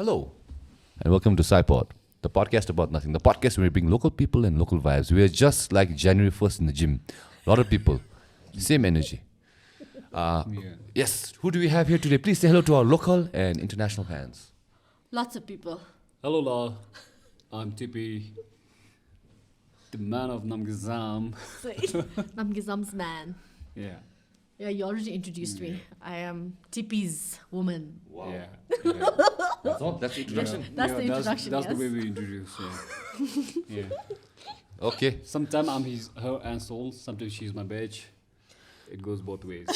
Hello, and welcome to PSY-POD, the podcast about nothing. The podcast where we bring local people and local vibes. We are just like January 1st in the gym. A lot of people, same energy. Yes, who do we have here today? Please say hello to our local and international fans. Lots of people. Hello, La. I'm TP, the man of Namgay Zam. Namgay Zam's man. Yeah. Yeah, you already introduced me. I am Tipi's woman. Wow. Yeah. That's all? That's the introduction? That's the introduction, That's yes. the way we introduce. Yeah. Okay. Sometimes I'm her and soul. Sometimes she's my bitch. It goes both ways.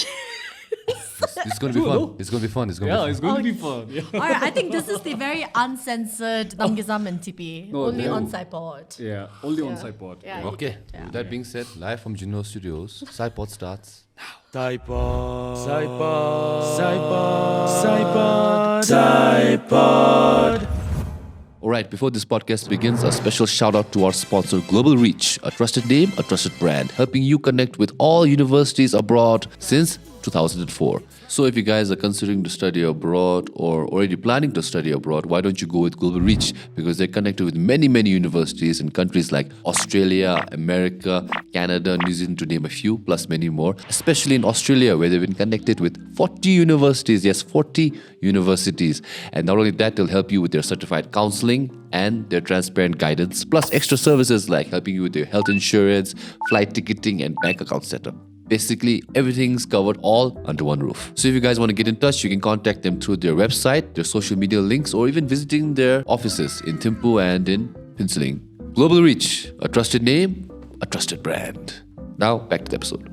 It's going to be fun. It's going to be fun. It's going to be fun. It's going to be fun. Yeah. Alright, I think this is the very uncensored Namgay Zam and Tipi. No, Only no. on PSY-POD. Yeah. Only on Yeah. PSY-POD. Yeah. Okay. Yeah. With that being said, live from Juno Studios, PSY-POD starts. Alright, before this podcast begins, a special shout out to our sponsor, Global Reach, a trusted name, a trusted brand, helping you connect with all universities abroad since 2004. So if you guys are considering to study abroad or already planning to study abroad, why don't you go with Global Reach? Because they're connected with many universities in countries like Australia, America, Canada, New Zealand, to name a few, plus many more. Especially in Australia, where they've been connected with 40 universities. Yes, 40 universities. And not only that, they'll help you with their certified counseling and their transparent guidance, plus extra services like helping you with your health insurance, flight ticketing, and bank account setup. Basically, everything's covered all under one roof. So if you guys want to get in touch, you can contact them through their website, their social media links, or even visiting their offices in Thimphu and in Phinley. Global Reach, a trusted name, a trusted brand. Now, back to the episode.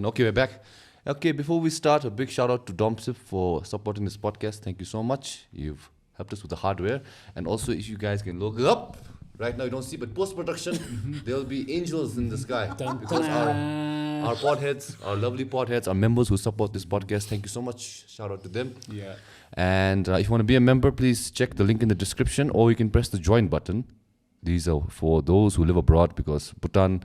Okay, we're back. Okay, before we start, a big shout out to DOMCIIP for supporting this podcast. Thank you so much. You've helped us with the hardware. And also, if you guys can look it up. Right now you don't see, but post-production, there'll be angels in the sky. Because our podheads, our lovely podheads, our members who support this podcast, thank you so much. Shout out to them. Yeah. And if you want to be a member, please check the link in the description, or you can press the join button. These are for those who live abroad, because Bhutan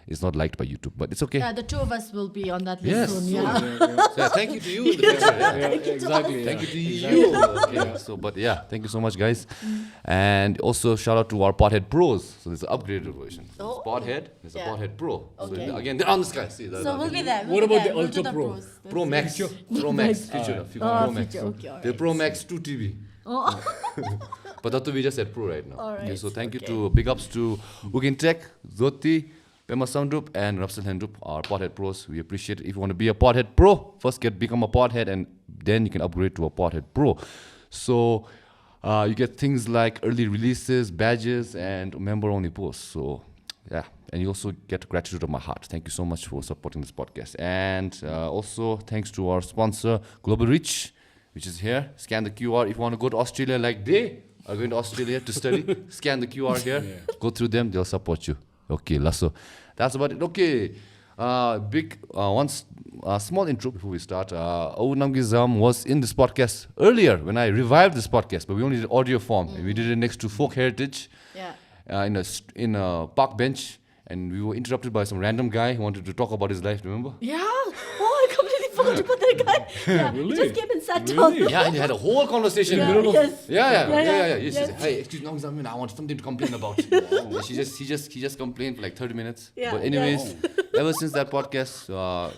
is not liked by YouTube, but it's okay. Yeah, the two of us will be on that list Yes. soon. So, Yeah. So, thank you to you in the future. Yeah. Exactly. Thank you to Exactly. you. Okay. So, but yeah, thank you so much, guys. And also shout out to our Podhead Pros. So there's an upgraded version. So Oh. there's Podhead, there's Yeah. a Podhead Pro. Okay. So again, they're on the sky. See, So we'll be there. What about the Ultra the Pro? pros. Pro Max, Pro Max, future, Pro Max. Future, okay, alright. The Pro Max 2 TV. Oh. But that's what we just said Pro right now. Alright, Okay, so thank you okay. to big ups to Ugyen Tech, Zoti, Pema Soundup, and Rabsel Lhendup, our Podhead Pros. We appreciate it. If you want to be a Podhead Pro, first become a Podhead, and then you can upgrade to a Podhead Pro. So you get things like early releases, badges, and member-only posts. So yeah, and you also get gratitude of my heart. Thank you so much for supporting this podcast. And also thanks to our sponsor, Global Reach, which is here. Scan the QR. If you want to go to Australia like they are going to Australia to study, scan the QR here. Yeah. Go through them. They'll support you. Okay, Lasso. That's about it. Okay. Small intro before we start. Namgay Zam was in this podcast earlier when I revived this podcast, but we only did audio form. And we did it next to Folk Heritage Yeah. in a park bench. And we were interrupted by some random guy who wanted to talk about his life, remember? Yeah. Oh, I completely forgot about that guy. Yeah. Really? He just came and sat down. Yeah, and he had a whole conversation. Yeah, yes. Yeah. Yes. She said, hey, excuse me, Namgay, I want something to complain about. And he just complained for like 30 minutes. Yeah, But anyways, ever since that podcast,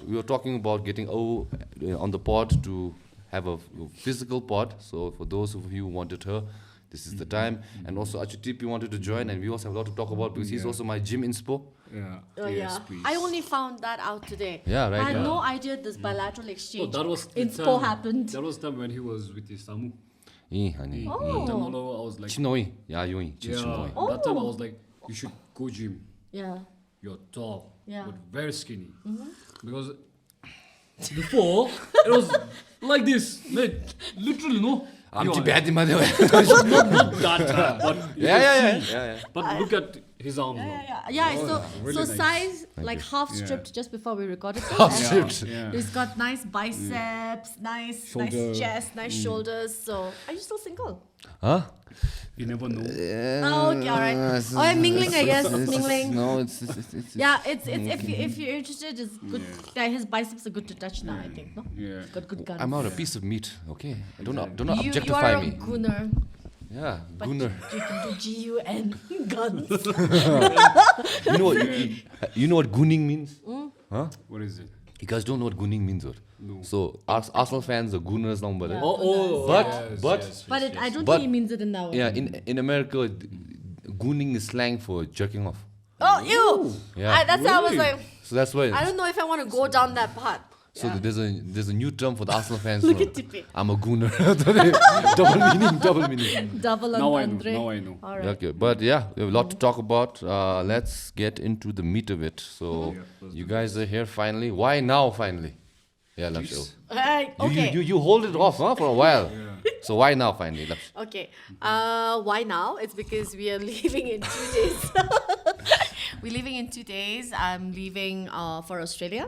we were talking about getting on the pod to have a physical pod. So for those of you who wanted her, this is the time. And also Achutipi wanted to join, and we also have a lot to talk about because he's also my gym inspo. Yeah. Oh, Yes, yeah. please. I only found that out today. Yeah, right, I had yeah. no idea this bilateral Oh, exchange that was the inspo time- happened. That was the time when he was with his Samu. Honey. Oh. Tamalo, I was like, Chinoi. Yeah, Yui. yeah. Chinoi. Oh. That time I was like, you should go gym. Yeah. You're tall, Yeah. but very skinny. Because before it was like this, like, literally no. I'm You too are- bad in my way. not that time, but you can see. Yeah. But look at his arms. Yeah. So really nice. size like you. half stripped just before we recorded. Half And stripped. Yeah. He's got nice biceps, nice Shoulder. chest, nice shoulders. So are you still single? Huh? You never know. Oh, okay, all right. Oh, I'm mingling, I guess. Mingling. No, it's Yeah, it's if you're interested, it's good. Yeah, his biceps are good to touch now. I think. No. Yeah. Got good guns. I'm not a piece of meat, okay? Do not You objectify are a me. gunner. Yeah, But gunner. you can do GUN guns. You know what gunning means? Huh? What is it? You guys don't know what gunning means, or? No. So Arsenal fans are gunners now, but But I don't think he means it in that way. yeah, in America, gunning is slang for jerking off. Oh, ew! Yeah. That's how I was like, So that's why. I don't know if I want to go down that path. So there's a new term for the Arsenal fans. Look now. at Tippy. I'm a gooner. double meaning. Double Now I entendre. know. Now I know. All right. Okay, but yeah, we have a lot to talk about. Let's get into the meat of it. So you guys are here finally. Why now finally? Yeah, Rabsel. Okay. You hold it off, huh, for a while. So why now finally, Rabsel? Okay. Why now? It's because we are leaving in 2 days. We're leaving in 2 days. I'm leaving for Australia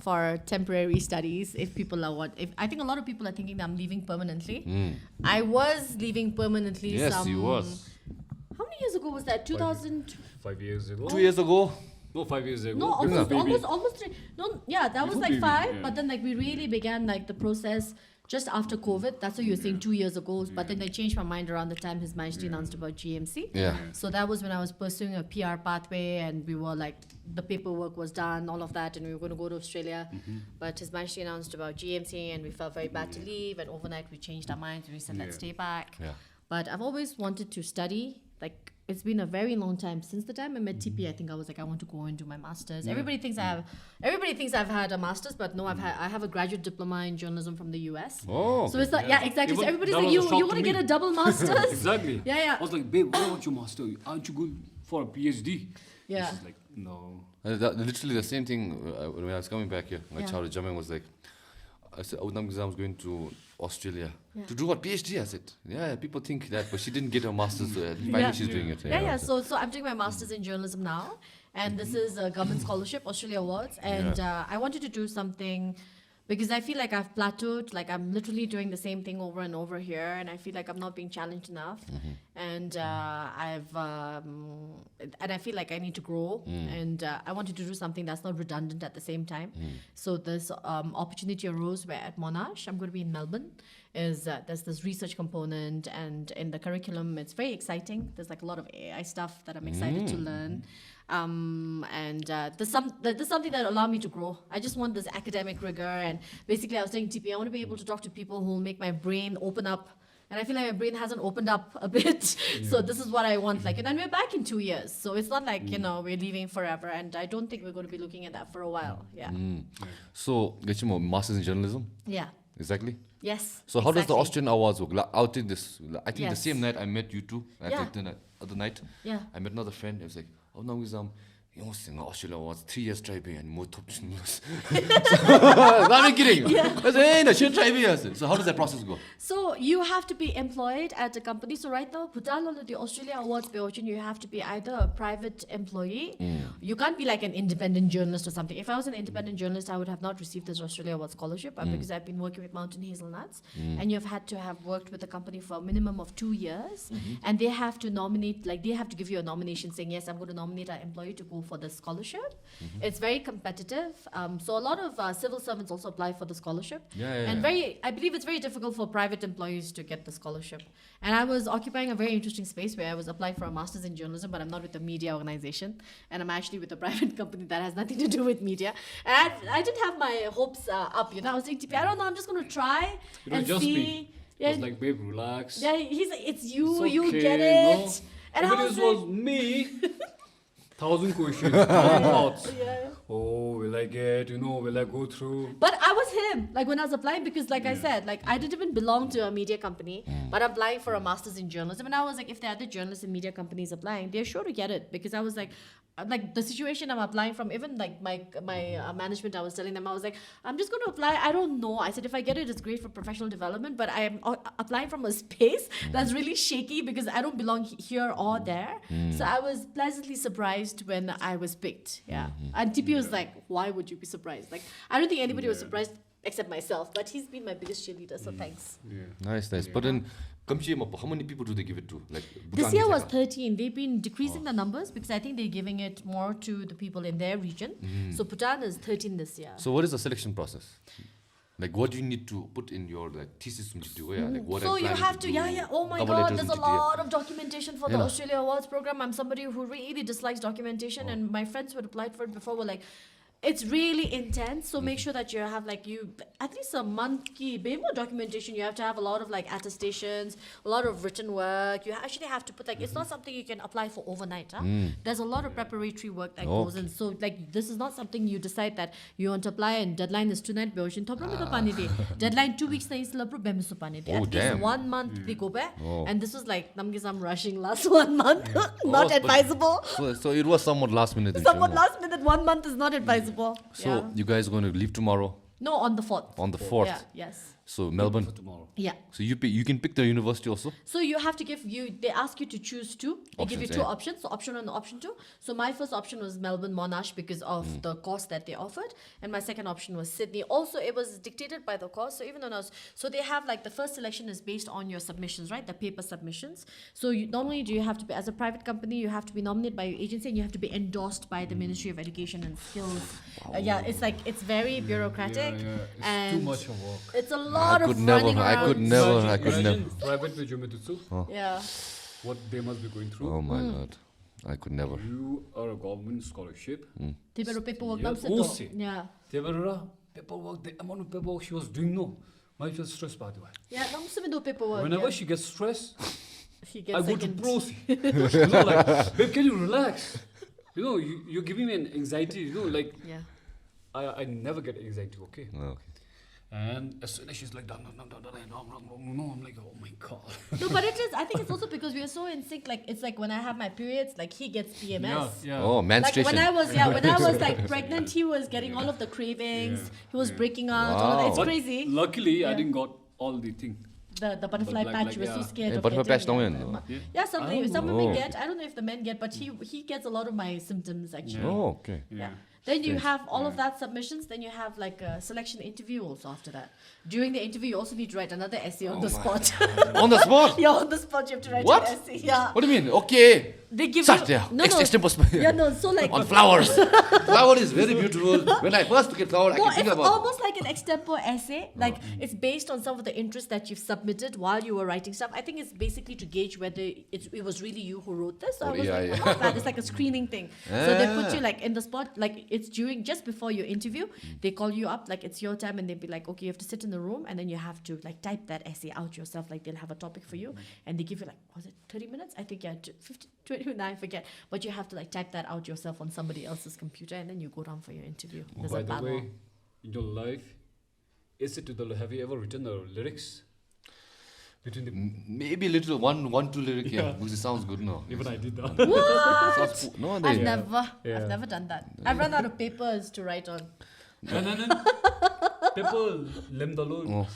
for temporary studies. If people are I think a lot of people are thinking that I'm leaving permanently. I was leaving permanently. Yes, you was. How many years ago was that? 2000. 5 years ago. 2 years ago. No, 5 years ago. No, almost 3. No, yeah, that was Before like baby, 5. yeah. But then like we really began like the process just after COVID. That's what you were saying 2 years ago. But then I changed my mind around the time His Majesty announced about GMC. Yeah. So that was when I was pursuing a PR pathway, and we were like, the paperwork was done, all of that, and we were going to go to Australia. But His Majesty announced about GMC, and we felt very bad to leave. And overnight we changed our minds, and we said, let's stay back. Yeah. But I've always wanted to study. Like, it's been a very long time since the time I met TP. I think I was like, I want to go and do my masters. Everybody thinks I've had a masters, but no, I have a graduate diploma in journalism from the US. Oh. So it's like, yeah, exactly. So Even everybody's that like, was a shock you want to to get me. a double masters? Exactly. Yeah. I was like, babe, why want your master? Aren't you going for a PhD? Yeah. She's like, no. Literally the same thing when I was coming back here. My Yeah. child Jamming was like, I said, Namgay Zam was going to Australia. To do what? PhD? I said, yeah, people think that, but she didn't get her master's. Finally, she's doing it. Yeah. So I'm doing my master's in journalism now, and this is a government scholarship, Australia Awards, and I wanted to do something because I feel like I've plateaued. Like I'm literally doing the same thing over and over here, and I feel like I'm not being challenged enough, and I feel like I need to grow, and I wanted to do something that's not redundant at the same time. So this opportunity arose where at Monash, I'm going to be in Melbourne. There's this research component, and in the curriculum it's very exciting. There's like a lot of AI stuff that I'm excited to learn, and there's something that allow me to grow. I just want this academic rigor, and basically I was saying TP, I want to be able to talk to people who will make my brain open up, and I feel like my brain hasn't opened up a bit. So this is what I want. Like, and then we're back in 2 years, so it's not like we're leaving forever, and I don't think we're going to be looking at that for a while. So, get you more masters in journalism? Yeah. Exactly. Yes. So how does the exactly. Austrian awards work? I think the Yes. same night I met you two. I Yeah. think the other night. Yeah. I met another friend. I was like, oh, Namgay Zam, you know, sing Australia awards 3 years try and more top. I'm kidding. I said, hey, no, should try. So how does that process go? So you have to be employed at a company. So right now, Bhutan the Australia Awards Beojin, you have to be either a private employee. You can't be like an independent journalist or something. If I was an independent journalist, I would have not received this Australia Awards scholarship because I've been working with Mountain Hazelnuts, and you've had to have worked with the company for a minimum of 2 years, and they have to nominate, like they have to give you a nomination saying, yes, I'm going to nominate our employee to go for the scholarship. It's very competitive. So a lot of civil servants also apply for the scholarship. I believe it's very difficult for private employees to get the scholarship. And I was occupying a very interesting space where I was applying for a master's in journalism, but I'm not with a media organization, and I'm actually with a private company that has nothing to do with media. And I didn't have my hopes up. I was saying, TP, I don't know, I'm just going to try and just see. be. I was like, babe, relax. Yeah, he's like, it's you, It's you okay, get it. no? And If I it was was like, me, 1,000 questions, 1,000 thoughts. yeah. Oh, will I get, will I go through? But I was him, like when I was applying, because like I said, like I didn't even belong to a media company, but I'm applying for a master's in journalism. And I was like, if there are other journalists and media companies applying, they're sure to get it, because I was like, like the situation I'm applying from, even like my management, I was telling them, I was like, I'm just going to apply. I don't know. I said, if I get it, it's great for professional development, but I am applying from a space that's really shaky because I don't belong here or there. So I was pleasantly surprised when I was picked. Yeah. And TP was like, why would you be surprised? Like, I don't think anybody was surprised except myself, but he's been my biggest cheerleader, so thanks. Nice. But then, how many people do they give it to? Like this year was 13. They've been decreasing the numbers because I think they're giving it more to the people in their region. So Bhutan is 13 this year. So what is the selection process? Like, what do you need to put in your like thesis? Like, what so you have to, oh my god, there's a lot of documentation for the Australia Awards program. I'm somebody who really dislikes documentation, and my friends who had applied for it before were like, it's really intense, so make sure that you have like at least a month more documentation. You have to have a lot of like attestations, a lot of written work. You actually have to put like, it's not something you can apply for overnight. There's a lot of preparatory work that goes in. So like, this is not something you decide that you want to apply and deadline is tonight. Deadline 2 weeks. At least 1 month they go back. And this was like Namgay Zam rushing last 1 month. Not advisable. So it was somewhat last minute. Somewhat last minute. 1 month is not advisable. So you guys are going to leave tomorrow? No, on the 4th. On the 4th? Yeah, yes. So Melbourne? For tomorrow. Yeah. So you can pick the university also? So you have to they ask you to choose two. They give you two options, so option 1 and option 2. So my first option was Melbourne Monash because of the course that they offered. And my second option was Sydney. Also, it was dictated by the course. So even though so they have like the first selection is based on your submissions, right? The paper submissions. So not only do you have to be, as a private company, you have to be nominated by your agency and you have to be endorsed by the Ministry of Education and Skills. It's very bureaucratic. It's and too much of work. It's a lot of running around. I could never. Private Yeah. what they must be going through. Oh my god. I could never. You are a government scholarship. They better paperwork. Yeah. They better paperwork. The amount of paperwork she was doing, no. My just stressed by the way. Yeah, do paperwork. Whenever she gets stressed, she gets I go to Prosi. Like, babe, can you relax? You're giving me an anxiety. Like, yeah. I never get anxiety, okay? Okay. And as soon as she's like, wrong, I'm like, oh my god. No, but it is. I think it's also because we are so in sync. Like, it's like when I have my periods, like he gets PMS. Yeah. Oh, menstruation. Like when I was like pregnant, he was getting all of the cravings. He was breaking out. All of that. It's But crazy. luckily, I didn't got all the thing. The butterfly patch, we were so scared of butterfly patch getting. Yeah, some women Oh. get. I don't know if the men get, but he gets a lot of my symptoms actually. Oh, okay. Yeah. Then you have all of that submissions. Then you have like a selection interview also after that. During the interview, you also need to write another essay on the spot. On the spot? Yeah, on the spot you have to write What? an essay. Yeah. What do you mean? Okay. They give Such you extempo. Yeah, no. So like On flowers. Flower is very beautiful. When I first look at flower, I can think it's about. almost like an extempo essay. Like it's based on some of the interests that you've submitted while you were writing stuff. I think it's basically to gauge whether it was really you who wrote this. So I was like, not bad. It's like a screening thing. So they put you like in the spot. Like it's just before your interview. They call you up. Like it's your time, and they'd be like, okay, you have to sit in the room, and then you have to like type that essay out yourself. Like they'll have a topic for you, and they give you like, was it 30 minutes? I think 29, I forget. But you have to like type that out yourself on somebody else's computer, and then you go down for your interview. There's By a the battle. way, in your life, have you ever written the lyrics? Between the Maybe a little one, two lyric, yeah. Because it sounds good, no? even I did that. What? No, I've they. never done that. I've run out of papers to write on. And people lemdalo.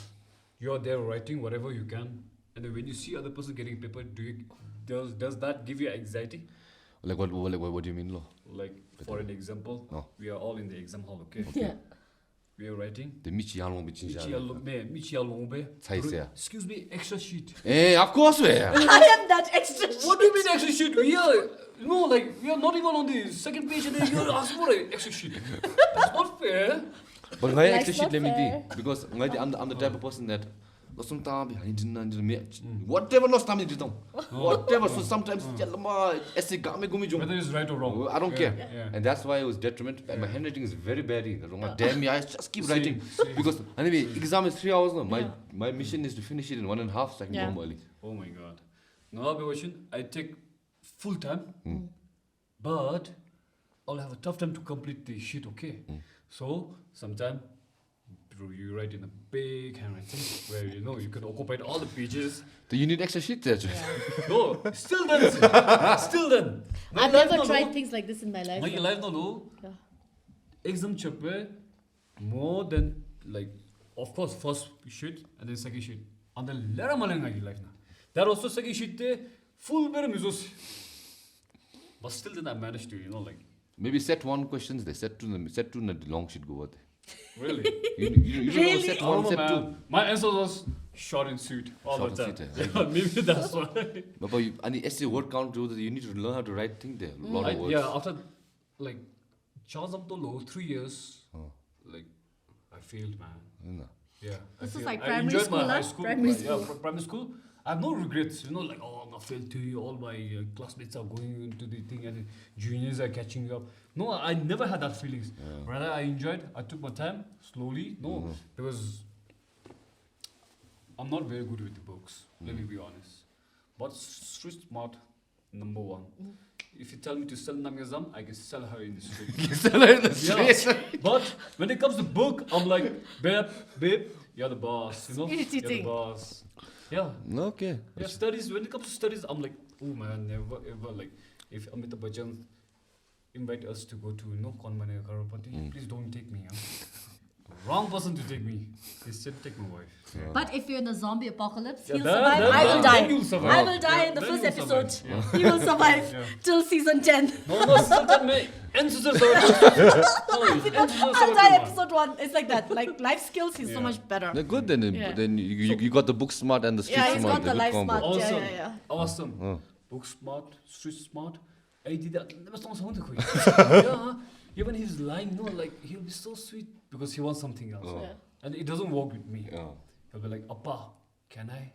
You're there writing whatever you can, and then when you see other person getting paper, does that give you anxiety? Like what do you mean, lo? Like for an example, we are all in the exam hall, okay? Yeah. We are writing. The Michi Along Bichin. Excuse me, extra sheet. Of course we are. I am that extra sheet. What do you mean extra sheet? We are we are not even on the second page, and then you're asking for an extra sheet. That's not fair. But my Life's extra sheet, not let me fair. think. Because I'm the type of person that whatever lost time whatever. So sometimes whether it's right or wrong. I don't care. Yeah. And that's why it was detriment. And my handwriting is very bad. Damn me, I just keep writing. Because anyway, exam is 3 hours now. My mission is to finish it in 1.5 so I can go home early. Oh my god. Now question, I take full time, but I'll have a tough time to complete the sheet, okay? So sometime you write in a big handwriting where you can occupy all the pages. Do you need extra sheet there? No, still then. Still then. I've never tried things like this in my life. My life no. Yeah. Exam chappe more than like, of course, first sheet and then second sheet. And then lera malanga life na. That also second sheet full bear misos. But still then I managed to like. Maybe set one questions there. Set two the long sheet go out. Really? You don't know set one, Oh, set man. two. My answer was short and sweet all Short the and time. sweet, Yeah, maybe that's why. But and the essay word count too, you need to learn how to write things there. A lot of words. Yeah, after like chance up to low 3 years, like I failed, man. Yeah. This I is failed. like I primary enjoyed school, my huh? high school. Primary Yeah, school. primary school. I have no regrets, like, oh, I'm not failed to all my classmates are going into the thing and juniors are catching up. No, I never had that feelings. Rather, I enjoyed, I took my time, slowly. No, because I'm not very good with the books, let me be honest. But street smart, number one. If you tell me to sell Namgay Zam, I can sell her in the street. You sell it in the street. Yeah. But when it comes to book, I'm like, babe, you're the boss, You're the Irritating. boss. Yeah. Okay. Yeah, studies, when it comes to studies, I'm like, oh man, never ever, like, if Amitabh Bachchan invite us to go to, Konmane Karapati, please don't take me, Wrong person to take me. He said, take my wife. But if you're in a zombie apocalypse, Yeah, he'll then- survive. then- I will then die. you'll survive. I will die in the Then first you'll episode. survive. He will survive Yeah. till season 10. No, still tell me. Ancestors I'll die episode 1. It's like that. Like life skills, he's so much better. They're good then. Yeah. Then you got the book smart and the street Yeah, he's smart. got the good life combo. smart. Awesome. Yeah. Awesome. Book smart, street smart. I did that. Never saw someone to Yeah. Even he's lying, like he'll be so sweet because he wants something else. Yeah. And it doesn't work with me. Yeah. He'll be like, Appa, can I?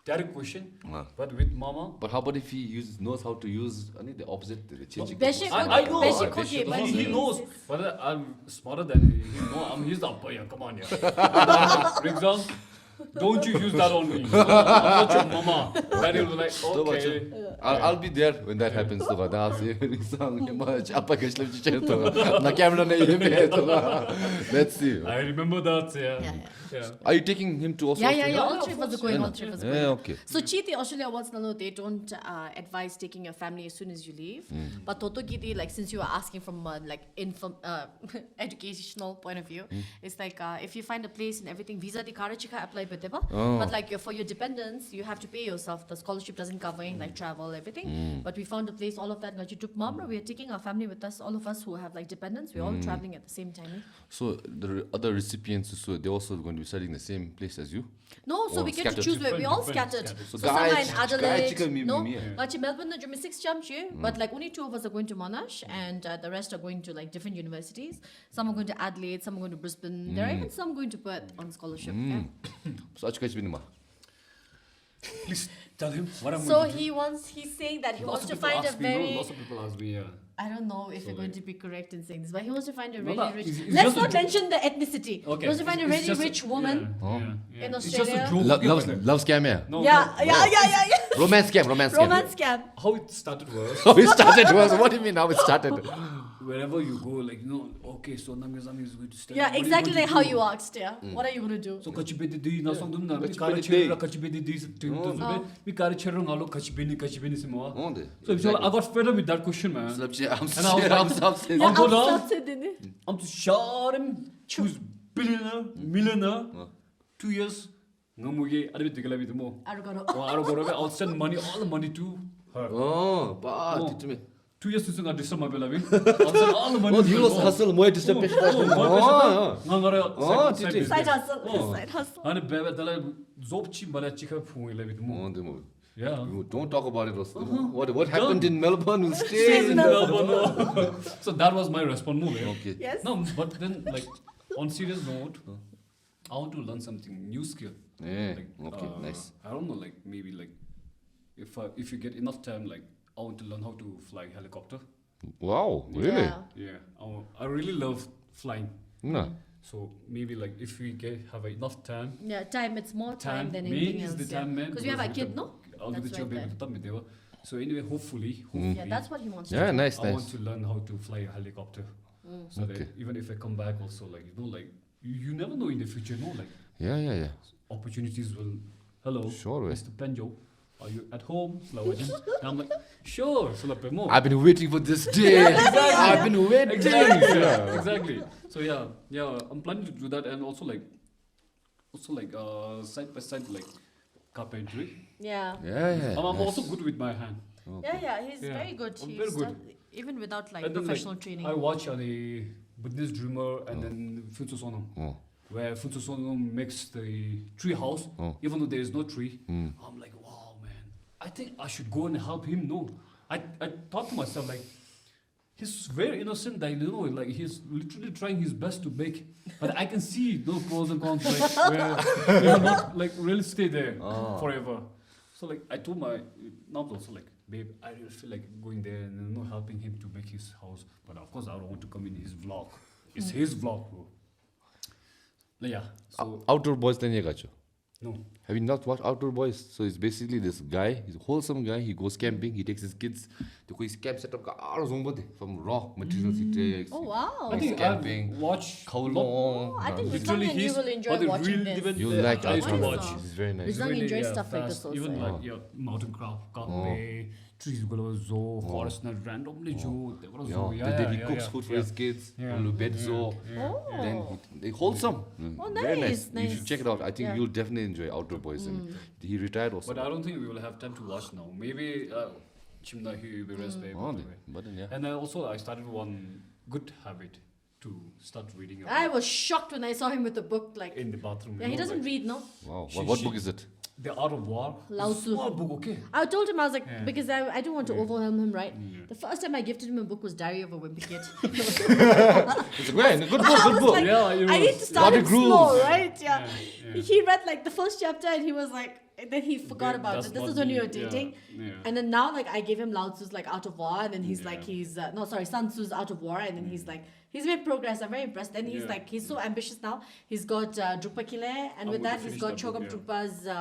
Direct question. Yeah. But with Mama. But how about if he knows how to use the opposite, the changing Beshi I know. Beshi I- Koki, but He he's- knows. But I'm smarter than him. He's the Appa. Yeah, come on. Yeah. For example, don't you use that on me. I'm not your mama. Then he'll be like, okay. I'll be there when that happens. So I'll say, "Apa kishlam chiche to na camera nahi hai to." Let's see. I remember that. Yeah. Are you taking him to Yeah. Australia? All three of us are going. All three of us are going. Yeah, okay. So Chiti Australia Awards nalo, they don't advise taking your family as soon as you leave. But Toto Giti, like since you were asking from educational point of view, it's like if you find a place and everything, visa di kara chika apply beteba. But like for your dependents, you have to pay yourself. The scholarship doesn't cover in like travel, everything. But we found a place, all of that. Like you took mom, we are taking our family with us. All of us who have like dependents, we're all traveling at the same time. So the other recipients, so they're also going to be studying the same place as you? No, so Or we get to scattered. choose where we all Different, scattered. scattered. So So some are in guy Adelaide. chicken, No, me. but in Melbourne, there are 6 jumps here. But like only 2 of us are going to Monash, and the rest are going to like different universities. Some are going to Adelaide, some are going to Brisbane. There are even some going to Perth on scholarship. Yeah. So achka been ma. Please tell him what I'm So going to do. he's saying that he Lots wants of to people find a ask me, very. lots of people ask me, yeah. I don't know if you're going to be correct in saying this, but he wants to find a really that rich. is- it's Let's just a not joke. mention the ethnicity. Okay. He wants to find a it's really just rich woman. yeah. in It's just a Australia. joke. Love scam, yeah. No, Yeah. Romance scam. Romance scam. How it started was, How it started was, what do you mean how it started? wherever you go, like, okay, so Namgay Zam is going to study. Yeah, What are you exactly going like to how do? you asked. Yeah. What are you going to do? So kachibedi di na song dum na mi Kachibedi kara di. chira kachibedi di mi kara chira ngalo kachibeni simo. Oh, they. So I got fed up with that question, man. I'm And I was like, saying. I'll go I'm down. upset, Dini. I'm to shout him, choose billionaire, millionaire, 2 years. Ngamuge, I didn't think more. Arugoro. I'll send money, all the money to her. Oh, but teach me. 2 years to sing a disturb my beloved. I'll send all the money. Oh, to you her. was hustle more distribution. Oh, Side hustle. Side hustle. And baby, the job cheap, but I check up for me. Yeah. Don't talk about it. What happened in Melbourne will stay in No. So that was my response move. Okay. Yes. No, but then like on serious note, I want to learn something new skill. Yeah. Like, Okay. Nice. I don't know, like maybe like if you get enough time, like I want to learn how to fly helicopter. Wow. Really? Yeah. Yeah, I really love flying. No. So maybe like if we have enough time, Yeah, time. It's more time than main anything is else. the time, man. Because you have a kid, no? I'll give That's it to right you, there. baby. So anyway, hopefully, Yeah, that's what he wants to Yeah, do. nice, I want nice. to learn how to fly a helicopter. So Okay. that even if I come back also, like, like you never know in the future, no? Like Yeah. opportunities will. Hello, Sure, way. Mr. Penjo, are you at home? And I'm like, sure. More. I've been waiting for this day. I've been waiting. Exactly. Exactly. So I'm planning to do that, and also like side by side like carpentry. Yeah. Yeah. I'm also good with my hand. Yeah, he's Yeah. very good. I'm He's very good. done- even without like And then, professional training. I watch the Buddhist dreamer and then Sonam, Oh. where Sonam makes the tree house, even though there is no tree. I'm like, wow, man, I think I should go and help him. No, I thought to myself like, he's very innocent. Like he's literally trying his best to make, but I can see no pros and cons like where he will not like really stay there forever. So like I told my now also like, babe, I really feel like going there and helping him to make his house. But of course I don't want to come in his vlog. It's his vlog, bro. Yeah. So Outdoor Boys then you got you. no. Have you not watched Outdoor Boys? So it's basically this guy, he's a wholesome guy, he goes camping, he takes his kids, his camp setup from raw materials he takes. Oh wow! I think camping, I've watched Kowloon. I think literally Rizang and you his will enjoy but the watching real this. event You there, like I used to Outdoor watch. Boys, it's very nice. Rizang Really, enjoys yeah, stuff like fast. this Even also. like mountain craft, trees go zoo, forest not randomly zoo. They go zoo. Then he cooks food for his kids, bed zoo. Then they wholesome. Oh, Very nice, nice. You should check it out. I think Yeah. you'll definitely enjoy Outdoor Boys. And he retired also. But I don't think we will have time to watch now. Maybe Chhimii he will be rest day. But then, yeah. And then also I started one good habit to start reading. I was shocked when I saw him with the book. Like, in the bathroom. yeah, he doesn't read, no. Wow. She- What she- book is it? The Art of War. Lao Tzu. Small book, okay. I told him, I was like, Yeah. because I don't want to overwhelm him, right? The first time I gifted him a book was Diary of a Wimpy Kid. It's a good book, I good was book. like, Yeah, I need to start What a him groove. small, right? Yeah. Yeah. He read like the first chapter and he was like, and then he forgot about That's it. This not is when me. you were dating. Yeah. And then now, like, I gave him Lao Tzu's like Art of War, and then he's like, Yeah. Sun Tzu's Art of War, and then he's like, he's made progress. I'm very impressed. And he's Yeah. like, he's so ambitious now. He's got Drukpa Kile, and I'm with going that, to he's finish got that book, Chogam yeah.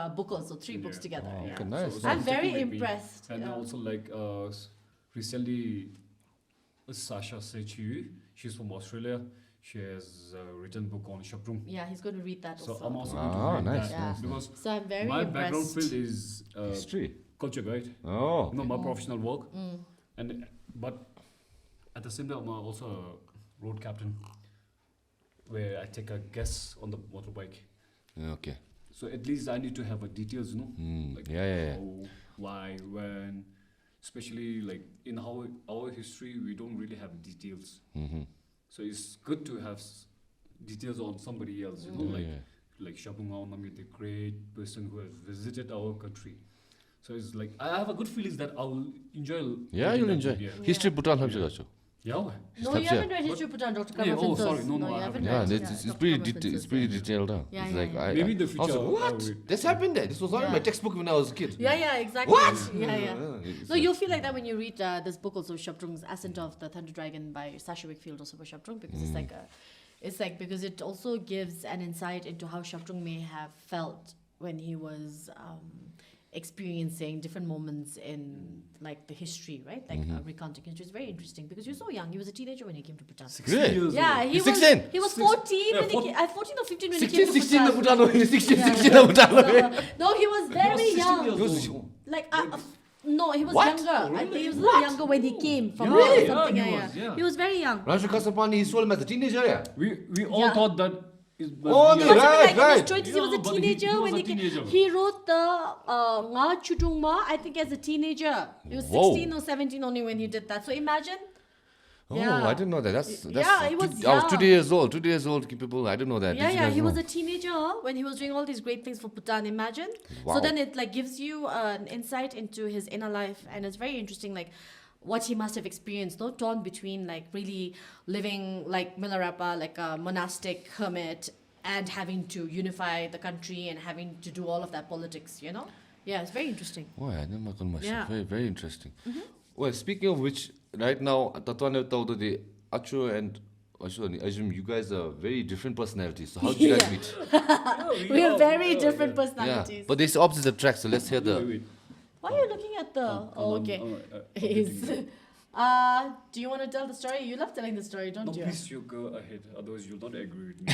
Drukpa's book also, 3 books Yeah. together. Oh, yeah. okay, nice. So I'm it's very sticking with me. impressed. And then yeah. also like recently, Sasha Sechi, she's from Australia. She has written book on Shaprum. Yeah, he's going to read that So also. I'm also Ah, going to read nice, that nice, because So I'm very my background impressed. field is History. culture guide. Oh. My professional work, but at the same time, I'm also a road captain, where I take a guest on the motorbike. Okay. So at least I need to have a details, like Yeah. how, why, when, especially like in our history, we don't really have details. So it's good to have details on somebody else, like Shabung Nami, the great person who has visited our country. So it's like I have a good feeling that I'll enjoy. Yeah, reading you'll that enjoy. book, Yeah. History Bhutan helps you also. Yeah. No, Steps, you haven't read History Bhutan, Dr. Yeah, Karma oh, sorry, no, you I haven't Yeah, read it's Dr. pretty Karma it's pretty Fences, detailed. Yeah, It's yeah, like yeah. Maybe in the I was future, like, I what? will- This happened there. This was not in my Yeah. textbook when I was a kid. Yeah, exactly. What? Yeah. It's No, like- you'll feel like that when you read this book also, Shabdrung's Ascent of the Thunder Dragon by Sasha Wakefield also for Shabdrung, because it's like because it also gives an insight into how Shabdrung may have felt when he was experiencing different moments in like the history, right? Like recounting history. It's very interesting because you're so young. He was a teenager when he came to Bhutan. 16 Really? years Yeah, old. he He's was 16? he was 14 when he 14 came, 14 or 15 when he 16, came to 16 na Bhutan. Bhutan. 16, Yeah. 16 na Bhutan. No, he was very 16 young. years He was- old. Like no, he was What? younger. I think he was a What? little younger when he came from Really? something. Yeah, he Yeah, was, yeah. He was very young. Raju Kasapani, he sold him as a teenager, yeah? We all Yeah. thought that. It Oh, must be no, a- Must have been like in right. his 20s. He was Yeah, a but he teenager was when a he came. teenager. He wrote the Nga Chudung Ma, I think, as a teenager. He was Whoa. 16 or 17 only when he did that. So imagine. Oh, Yeah. I didn't know that. That's Yeah, he was I was young. 2 years old. 2 years old, people. I didn't know that. Yeah, Did you yeah, guys he was know? a teenager when he was doing all these great things for Bhutan. Imagine. Wow. So then it like gives you an insight into his inner life, and it's very interesting, like what he must have experienced. No, torn between like really living like Milarapa, like a monastic hermit, and having to unify the country and having to do all of that politics. You know. Yeah, it's very interesting. Oh, I never got much. Yeah. Very, very interesting. Well, speaking of which, right now, Tatwana told the Acho and Ashu, I assume you guys are very different personalities. So how did you guys Yeah. meet? We have very yeah, different Yeah, personalities. but they opposites attract. So let's hear the. Wait. Why are you looking at the? Oh, okay. He's Do you want to tell the story? You love telling the story, don't No, you? please, you go ahead. Otherwise, you'll not agree with me.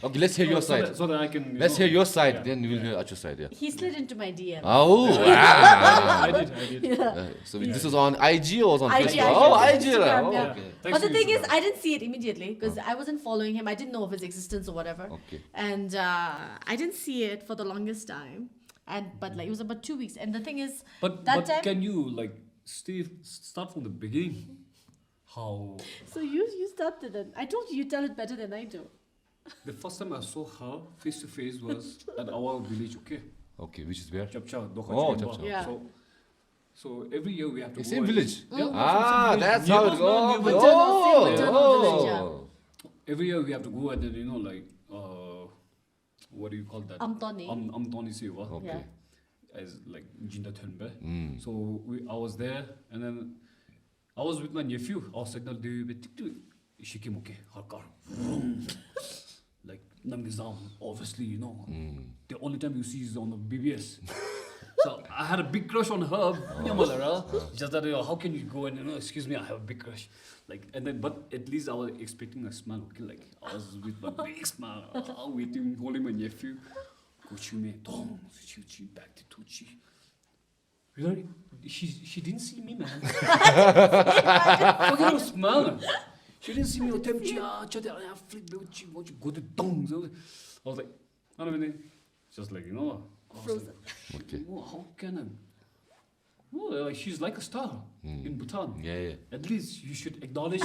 Okay, let's hear your so side. that I can. Let's hear your side, Yeah. then we'll hear your side. Yeah. He slid into my DM. Oh, I did. so this was on IG or was on IG, Facebook? Oh, IG, IG. Instagram, Oh, yeah. okay. Thanks But the to thing is, Instagram. I didn't see it immediately because I wasn't following him. I didn't know of his existence or whatever. Okay. And I didn't see it for the longest time. But like it was about 2 weeks. And the thing is, But time. can you like start from the beginning? How So you started it. I told you tell it better than I do. the first time I saw her face to face was at our village. Okay, Okay, which is where? Chapcha. Oh, Chapcha. Yeah. So every year we have to The go same and- village. Yeah, Ah, same that's village. how it Nearby, goes. nearby. Maternal village, yeah. Every year we have to go and then like what do you call that? Amtoni. Amtoni se wa. Okay. Yeah. As like Jinda Thunbe. Mm. So I was there and then I was with my nephew. I was signal Shikimoke, her car. Like Namgay Zam, obviously, you know. The only time you see is on the BBS. So I had a big crush on her. Just that, how can you go and, excuse me, I have a big crush. Like, and then, but at least I was expecting a smile. Okay, like I was with my big smile, waiting, holding my nephew. Go Chhimii, dong, she back to Tuchi. You know, she didn't see me, man. Forget about smile. She didn't see me. I flipped out. She go to dong. I was like, I don't know, just like, I was Frozen. like, oh, how can I? Oh, she's like a star in Bhutan. Yeah. At least you should acknowledge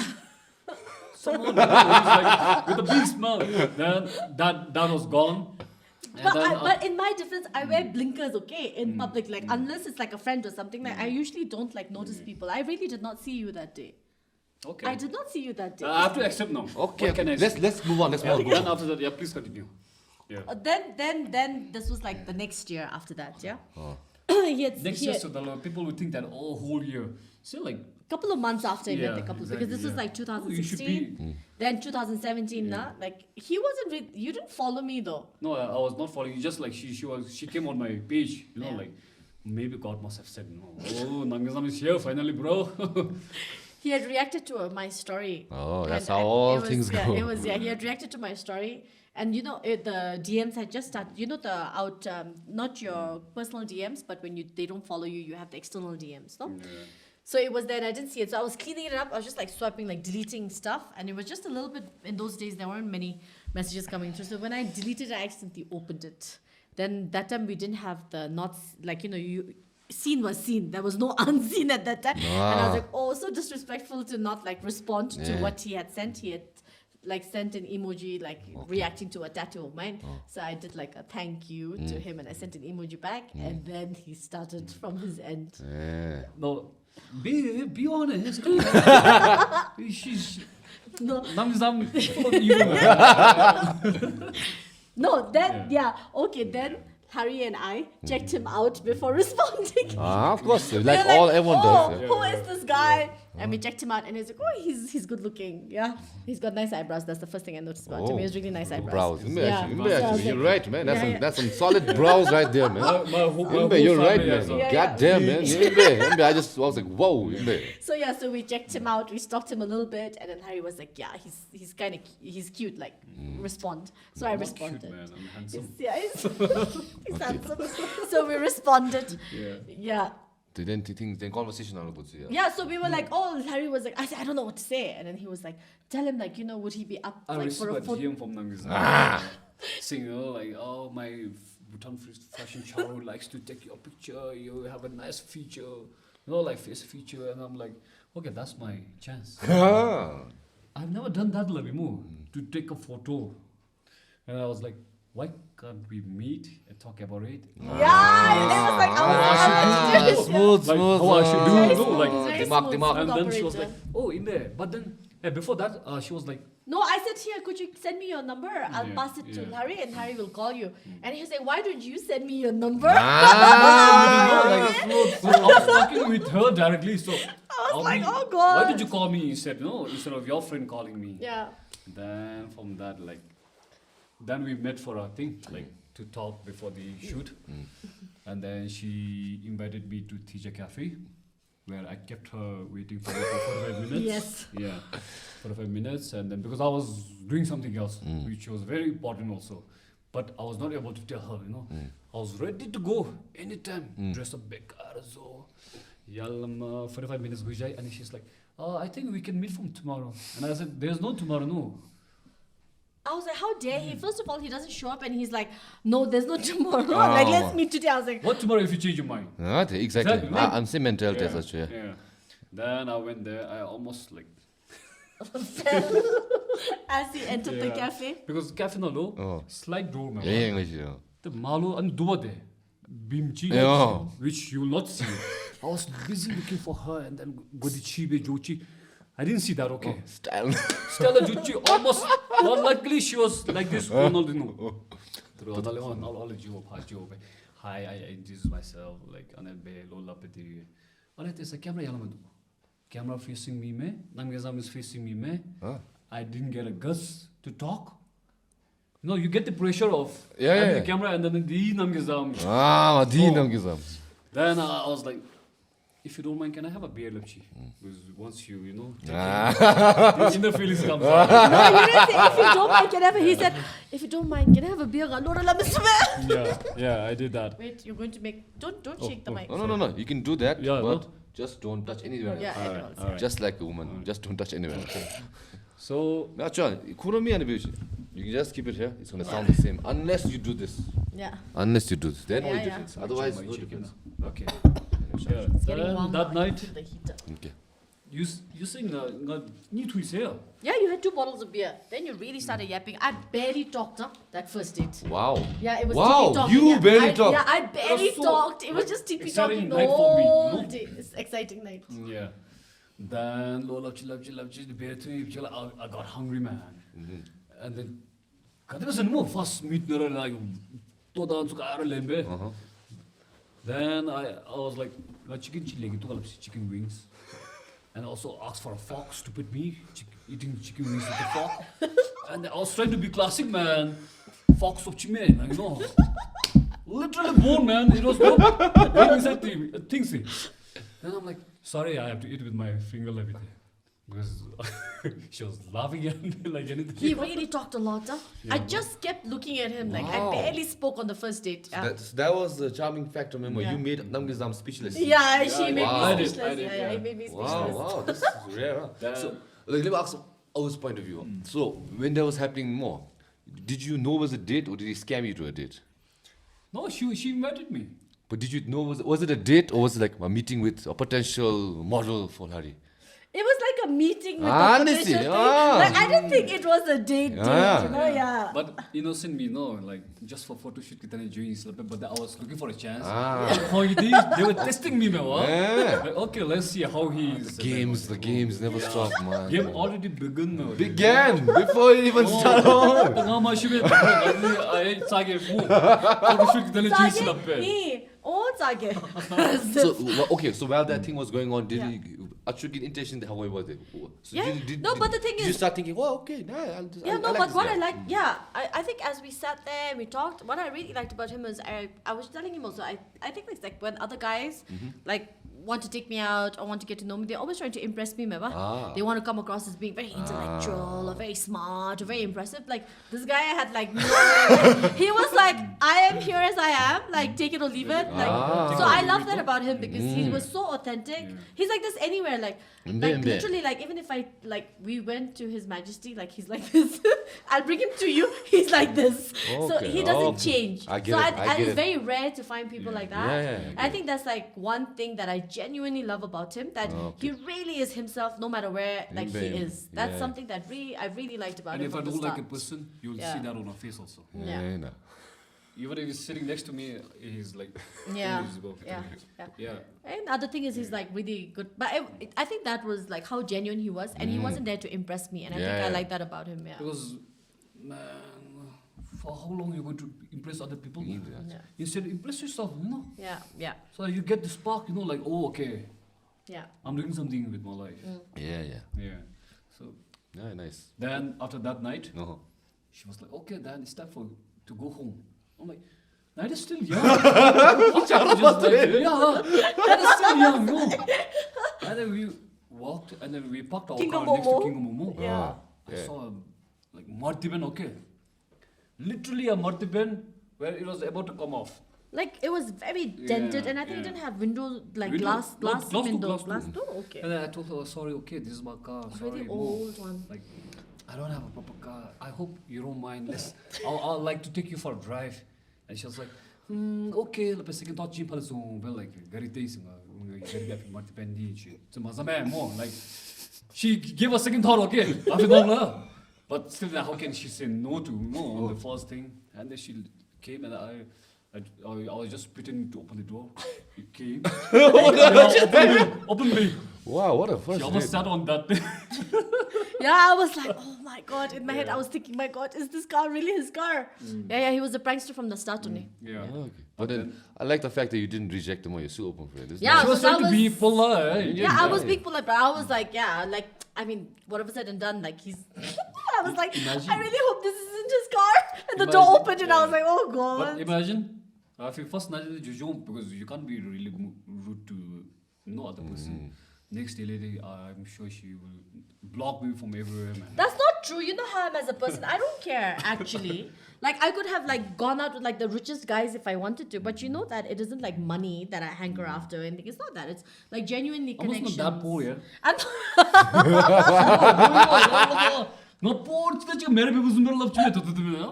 someone who's like with a big smile. Then that was gone. And But, then, but in my defense, I wear blinkers, okay, in public. Like, unless it's like a friend or something, like, I usually don't like notice people. I really did not see you that day. okay. I did not see you that day. I have to accept now. Okay, What can I say? let's move on. Let's Yeah, move on. then after that, yeah, please continue. Yeah. Then this was like the next year after that, yeah. Next year, so the people would think that whole year. So like, Couple of months after he met Yeah, the couple, exactly, because this was yeah. like Oh, you should 2016, then 2017. Like he wasn't. You didn't follow me though. no, I was not following you. Just like she came on my page. You know, Yeah. like maybe God must have said, no, oh, Namgay Zam is here finally, bro. He had reacted to my story. Oh, that's And how all it was, things yeah, go. It was he had reacted to my story, and the DMs had just started. Not your personal DMs, but when they don't follow you, you have the external DMs, no? So it was there, and I didn't see it. So I was cleaning it up. I was just like swiping, like deleting stuff, and it was just a little bit. In those days, there weren't many messages coming through. So when I deleted it, I accidentally opened it. Then that time we didn't have the seen was seen. There was no unseen at that time. And I was like, oh, so disrespectful to not like respond to what he had sent. He had like sent an emoji like reacting to a tattoo of mine. So I did like a thank you to him, and I sent an emoji back, and then he started from his end. Yeah. No, be honest. She's No, Namgay Zam full of you, man. no, then okay, then Harry and I checked him out before responding. Of course, We like were everyone does. Yeah. Who is this guy? And we checked him out, and he's like, oh, he's good looking. Yeah, he's got nice eyebrows. That's the first thing I noticed about him. He has really nice eyebrows. Brows. Yeah. Imbe, So I was actually, you're like, right, man. That's yeah. that's some solid brows right there, man. My whole You're right, family man. has a- Yeah. God damn, man. Imbe. I was like, whoa, Imbe. So yeah, so we checked him out. We stalked him a little bit, and then Harry was like, yeah, he's cute. Like respond. So I I'm not responded. cute, man. I'm handsome. Yeah, he's handsome. So we responded. Yeah. Yeah. Then conversation on the Yeah, so we were like, oh, Harry was like, I said, I don't know what to say. And then he was like, tell him, like, would he be up I like, received for a a photo? DM from Namgay Zam. Saying, like, oh, my Bhutan fashion child likes to take your picture. You have a nice feature, like face feature. And I'm like, okay, that's my chance. I've never done that, Labimo, to take a photo. And I was like, why can't we meet and talk about it? Yeah, and it was like, I was Smooth, Like, smooth. how I should do, Very no, smooth, like, very Dimak, smooth, dimak. smooth and then she was like, operator. oh, in there. But then, before that, she was like, No, I said, here, could you send me your number? I'll Yeah, pass it to yeah. Harry, and Harry will call you. And he was like, why don't you send me your number? I was talking with her directly, so I was like, oh, why God. did you call me instead? No, instead of your friend calling me. Yeah. Then from that, then we met for a thing, to talk before the shoot. And then she invited me to TJ Cafe. where I kept her waiting for me for 45 minutes. Yes. Yeah, 45 minutes, and then because I was doing something else, which was very important also, but I was not able to tell her, you know. I was ready to go anytime, dress up back, so 45 minutes gujai, and she's like, I think we can meet from tomorrow. And I said, there's no tomorrow, no. I was like, how dare he? First of all, he doesn't show up and he's like, no, there's no tomorrow. Like, let's meet today. I was like, What tomorrow if you change your mind? Exactly. Exactly. I'm same mentality as such. Yeah. Then I went there, I almost like, fell as he entered the cafe. because cafe no low, slide door, man. Yeah, English. The malo and duwa de, bimchi, Yeah. which you will not see. I was busy looking for her, and then godichi be jochi. I didn't see that. Okay. Style. Stella Juchi almost. Well, luckily she was like this. Hi, I introduced myself like Anabe Lola Peti. Alright, there's a camera. Camera facing me, me. Namgay Zam is facing me, me. I didn't get a guts to talk. You know, you get the pressure of having the camera and then the Namgay Zam. Namgay Zam. Then I was like, if you don't mind, can I have a beer, Lepchi? Because once you know, the inner feelings comes out. No, you didn't say, if you don't mind, can I have a... He said, if you don't mind, can I have a beer? Yeah, I did that. Wait, you're going to make... Don't shake the mic. No. You can do that, Yeah, but just don't touch anywhere. Yeah, I know. Alright. Just like a woman, just don't touch anywhere. So, You can just keep it here. It's gonna sound the same unless you do this. Yeah. Unless you do this, then Yeah, no yeah. difference. Otherwise, no chicken. difference. Okay. Getting Then warmer that night, to the heater. Okay. you saying need to say. Yeah, you had 2 bottles of beer. Then you really started yapping. I barely talked that first date. Wow. Yeah, it was Wow, TP talking. you barely talked. Yeah, I barely It was so talked. It was just TP exciting talking the night for me, whole you know? day. It's exciting night. Yeah. Then the beer to I got hungry, man. And then first meet like then I was like chicken wings. And I also asked for a fork, stupid me, eating chicken wings with a fork. And I was trying to be classic, man. Forks of Chhimii, you know. Literally bone, man. It was bone. Things. Then I'm like, sorry, I have to eat with my finger like it. Because she was laughing at me like anything. He really talked a lot. Huh? I just kept looking at him like I barely spoke on the first date. That was the charming factor, remember? You made Namgay Zam speechless. Yeah, she made Wow. me speechless. I did, He made me speechless. Wow, this is rare. Huh? So, let me ask our point of view. So, when that was happening more, did you know it was a date or did he scam you to a date? No, she invited me. But did you know, was it a date or was it like a meeting with a potential model for Hari? It was like a meeting with Honestly, the potential thing. Like, I didn't think it was a date, you know, yeah. But innocent me, no, like just for photo shoot, kita doing but I was looking for a chance. They were testing me, man. Like, okay, let's see how he is. The games never stop, man. Game already begun, man. Began before it even started. So while that thing was going on, did he actually get intention? How was it? So But the thing did is, you start thinking, well, okay, I like, I think as we sat there and we talked, what I really liked about him is I was telling him also, I think it's like when other guys like want to take me out or want to get to know me, they're always trying to impress me, remember? They want to come across as being very intellectual or very smart or very impressive. Like this guy had like he was like, I am here as I am, like take it or leave it. Like so I love that about him because he was so authentic. He's like this anywhere, like literally, like even if we went to His Majesty, like he's like this. I'll bring him to you. He's like this. So he doesn't change. It's very rare to find people like that. I think that's like one thing that I genuinely love about him, that he really is himself no matter where like he is. That's something that I really liked about him. And if I from the don't like a start. person, you'll see that on her face also. Even if he's sitting next to me, he's like invisible. Yeah. And the other thing is he's like really good, but I think that was like how genuine he was, and he wasn't there to impress me, and I think I like that about him. Because man, for how long you're going to impress other people? Instead, impress yourself, you know. Yeah. So you get the spark, you know, like, oh, okay. Yeah. I'm doing something with my life. Yeah. So nice. then after that night, she was like, okay, then it's time to go home. I'm like, that is still young. That is still young, no. then we walked and then we parked our King car of next to Momo. King of Momo. Yeah. I saw like martiban, okay. Literally a martiban where it was about to come off. Like it was very dented, Yeah, and I think it yeah. didn't have windows, like Window- glass no, glass windows, door, glass door. Okay. And then I told her, oh, sorry, okay, this is my car. Sorry, Really Mo. old one. Like, I don't have a proper car. I hope you don't mind. I'll like to take you for a drive. And she was like, okay. Like, second thought, Jim Palace, like, Gary Days, like, she gave a second thought, okay. After that, but still, how can she say no to on the first thing? And then she came and I was just pretending to open the door. It came. Open me. Wow, what a first She almost sat on that thing. Yeah, I was like, oh my god. In my head, I was thinking, my god, is this car really his car? Yeah, he was a prankster from the start only. Yeah. Okay. But then I like the fact that you didn't reject him or you're still open for it. This is Yeah, nice. She was because trying to be polite. Yeah, I was being polite, but I was like, yeah, like, I mean, whatever said and done, like, he's. I was like, Imagine. I really hope this isn't his car. And the door Imagine, opened, and I was like, oh But god. imagine, if you first night because you can't be really rude to no other person. Next day later, I'm sure she will block me from everywhere, man. That's not true. You know how I'm as a person. I don't care, actually. Like, I could have, like, gone out with, like, the richest guys if I wanted to. But you know that it isn't, like, money that I hanker after or anything. It's not that. It's, like, genuinely I'm connections. not that poor, yeah. I'm Not poor, it's that you marry people who love you.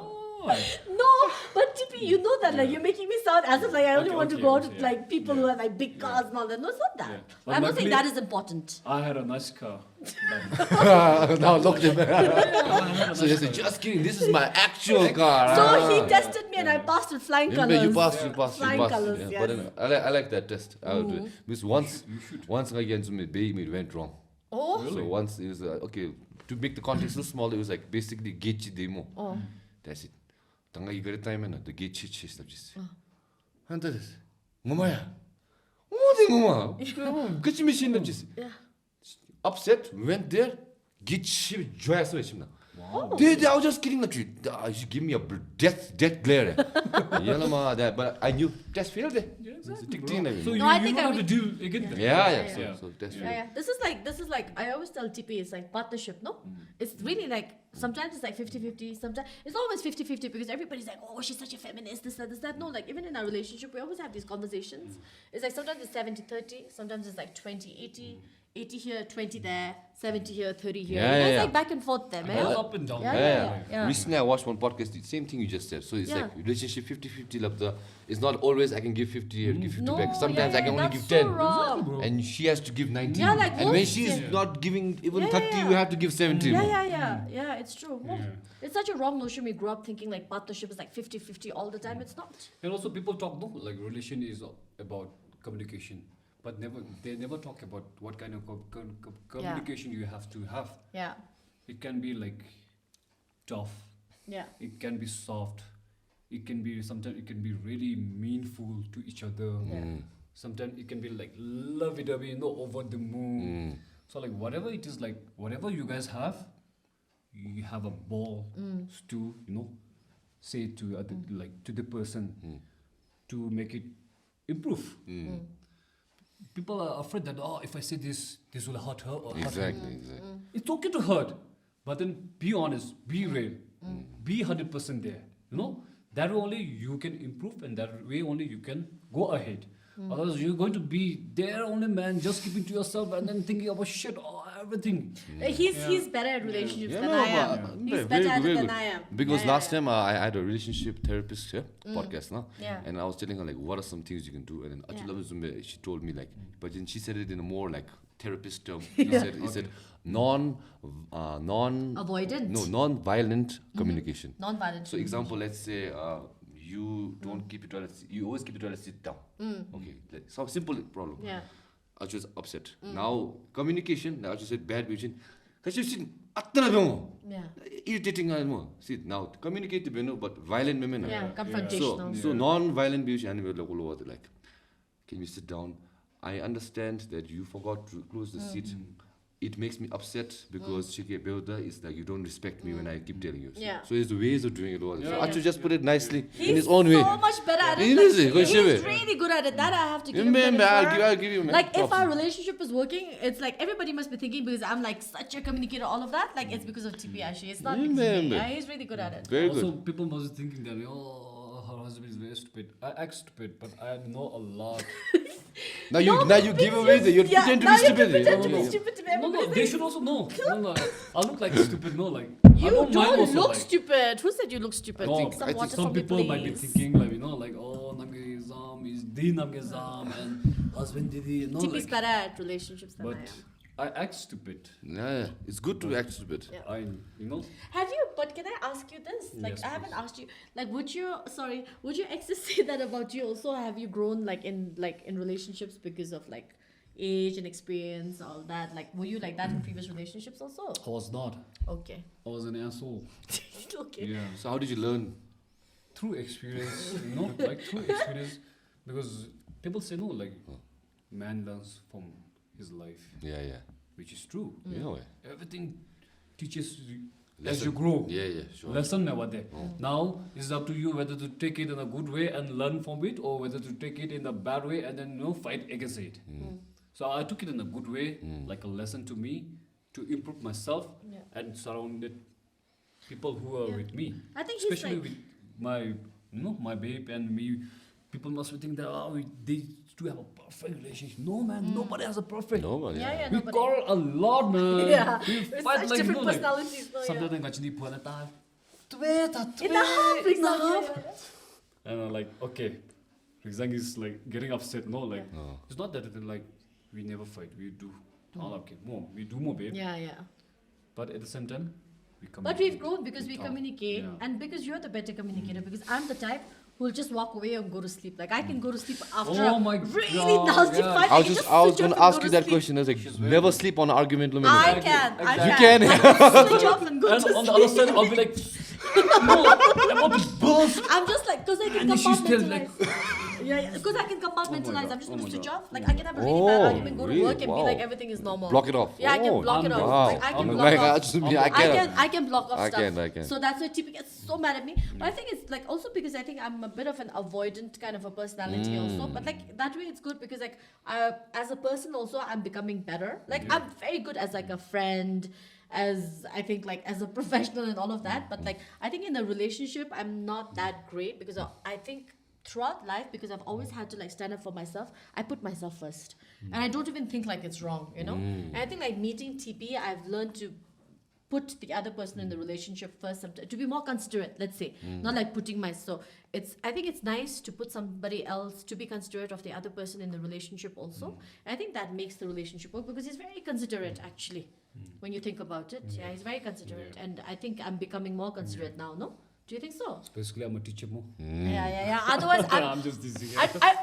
No, but Tippy, you know that, like, you're making me sound as if, like, I only Okay, want to okay, go out okay, with, yeah. like, people who have, like, big cars and all that. No, it's not that. Yeah. But I'm not saying luckily- that is important. I had a nice car. Now look at him. So you say, just kidding, this is my actual car. So he tested me and I passed with flying Remember, colors. you passed, you passed, you Flying passed. colours, Yeah, yes. but then, I like that test. I would do it. Because once again, it went wrong. Oh, So once it was okay, to make the context so small, it was like basically gate demo. oh. That's it. Tanga you got a time and the gate chit stuff just. And that is Mumaya. What is Muma? Good machine of just Yeah. upset, went there, gate shit joyous way. Oh. I was just kidding the tree. You should give me a death glare. That, but I knew test failed there. Yeah, It's exactly, a bro. tick-tick, So you you, No, I you think don't I have to would- do again. yeah. So test Yeah, failed. yeah. This is like I always tell TP, it's like partnership, no? It's really like sometimes it's like 50-50, sometimes it's not always 50-50 because everybody's like, oh, she's such a feminist, this, that. No, like even in our relationship, we always have these conversations. It's like sometimes it's 70-30, sometimes it's like 20-80, 80 here, 20 there, 70 here, 30 here. Yeah, You know, yeah, it's yeah. like back and forth there, It man. goes up and down. Yeah. Recently, I watched one podcast. The same thing you just said. So it's Yeah. like relationship 50-50. Labda. It's not always I can give 50 or give 50 No, back. Sometimes I can only that's give so 10, wrong. and she has to give 19. Yeah, like and when most- she's yeah. not giving even Yeah, 30, yeah. we have to give 70. Yeah, it's true. Yeah. It's such a wrong notion. We grew up thinking like partnership is like 50-50 all the time. It's not. And also people talk, no, like relation is about communication. But they never talk about what kind of communication you have to have. Yeah, It can be like tough. yeah. It can be soft. It can be sometimes it can be really meaningful to each other. Sometimes it can be like lovey-dovey, over the moon. So like whatever it is, like whatever you guys have, you have a ball to say to other, like to the person to make it improve. People are afraid that if I say this will hurt her or hurt him. Exactly. It's okay to hurt, but then be honest, be real, be 100% there. That way only you can improve, and that way only you can go ahead. Otherwise, you're going to be there only, man, just keeping to yourself and then thinking about everything. He's better at relationships Yeah, than no, I am. but- He's very better good, at it very than good. I am. Because Yeah, last yeah. time I had a relationship therapist here, podcast now, Yeah. and I was telling her like what are some things you can do, and then Achula she told me like, but then she said it in a more like therapist term. He said Avoidant. non-violent communication. Non-violent. So example, let's say you don't keep your toilet. You always keep your toilet sit down. Okay, some simple problem. Yeah. I was just upset. Now communication. Now I just said bad vision. Because you sit Yeah. irritating. See now communicate the but violent women. Yeah. Confrontational. So non-violent vision. Like, can you sit down? I understand that you forgot to close the seat. it makes me upset because Chike Beoda is like, you don't respect me when I keep telling you. Yeah. So it's the ways of doing it all. So Yeah. Achu just put it nicely in He's his own way. so much better at it. He Like, is, he's Shive. really good at it. That I have to give him Man, credit for. I'll give you, man. Like, if Props. our relationship is working, it's like everybody must be thinking because I'm like such a communicator, all of that. Like, it's because of TP actually. It's not because of me. Yeah, he's really good at it. Very Also, good. people must be thinking that, her husband is very stupid. I act stupid, but I know a lot. Now you give away you pretend to now be you can stupid. pretend to No, be no. stupid to No, everybody. no, they should also know. No, I look like stupid, no, like. You I mind don't also, look like, stupid. Who said you look stupid? No, Drink I some think water some for me, people might be please. thinking, like, like, oh, Namgay Zam is the Namgay Zam and husband Didi. No, TP's like, better at relationships than but I am. I act stupid. Yeah, it's good to act stupid. Yeah. Have But can I ask you this? Like, Yes, I haven't please. asked you. Like, would your exes say that about you also? Have you grown like in relationships because of like age and experience, all that? Like, were you like that in previous relationships also? I was not. Okay. I was an asshole. Okay. Yeah. So how did you learn? Through experience, like through experience, because people say no, like man learns from his life, Yeah. which is true. Yeah. Everything teaches you as Lesson. you grow. Yeah, sure. Lesson never there. Now it's up to you whether to take it in a good way and learn from it, or whether to take it in a bad way and then fight against it. So I took it in a good way, like a lesson to me, to improve myself and surrounded people who are with me. I think he's Especially like. with my my babe and me. People must think that they do have a perfect relationship. No man, nobody has a perfect. No, man. Yeah, We nobody. quarrel a lot, man. Yeah, We with fight such like different like personalities. No, sometimes yeah. I actually put it down. In the half, in the exactly. half. And I'm like, okay, Rizang is like getting upset. No, like it's not that like we never fight. We do. Okay, more. We do more, babe. Yeah. But at the same time, we come. But we've grown because we talk. communicate, Yeah. and because you're the better communicator. Because I'm the type who will just walk away and go to sleep. Like I can go to sleep after Oh a my really God, nasty yeah. fight. I can was just going switch to off and ask go you to that sleep. question. I was like, She's very never good. sleep on an argument. I Exactly. can. You can. I switch off and go And to on the sleep. other side, I'll be like, no, I'm about to burst. I'm just like, because I can And she's still like, compartmentalize. Yeah, because I can compartmentalize. God, I'm just oh going to my switch God. off. Like I can have a really bad Oh, argument, go to really? work and be Wow. like everything is normal. Block it off. Yeah, I can Oh, block it off. wow. Like, I can I'm block like, off. I I can block off I stuff. can. So that's why TP gets so mad at me. But I think it's like also because I think I'm a bit of an avoidant kind of a personality also. But like that way it's good because like as a person also I'm becoming better. Like I'm very good as like a friend, as I think like as a professional and all of that. But like I think in a relationship I'm not that great because I think throughout life, because I've always had to like stand up for myself, I put myself first. And I don't even think like it's wrong, you know? And I think like meeting TP, I've learned to put the other person in the relationship first, to be more considerate, let's say. Not like putting so I think it's nice to put somebody else, to be considerate of the other person in the relationship also. And I think that makes the relationship work because he's very considerate actually. When you think about it, yeah, he's very considerate. And I think I'm becoming more considerate now, no? Do you think so? basically, I'm a teacher more. Yeah. Otherwise, I'm just dizzy.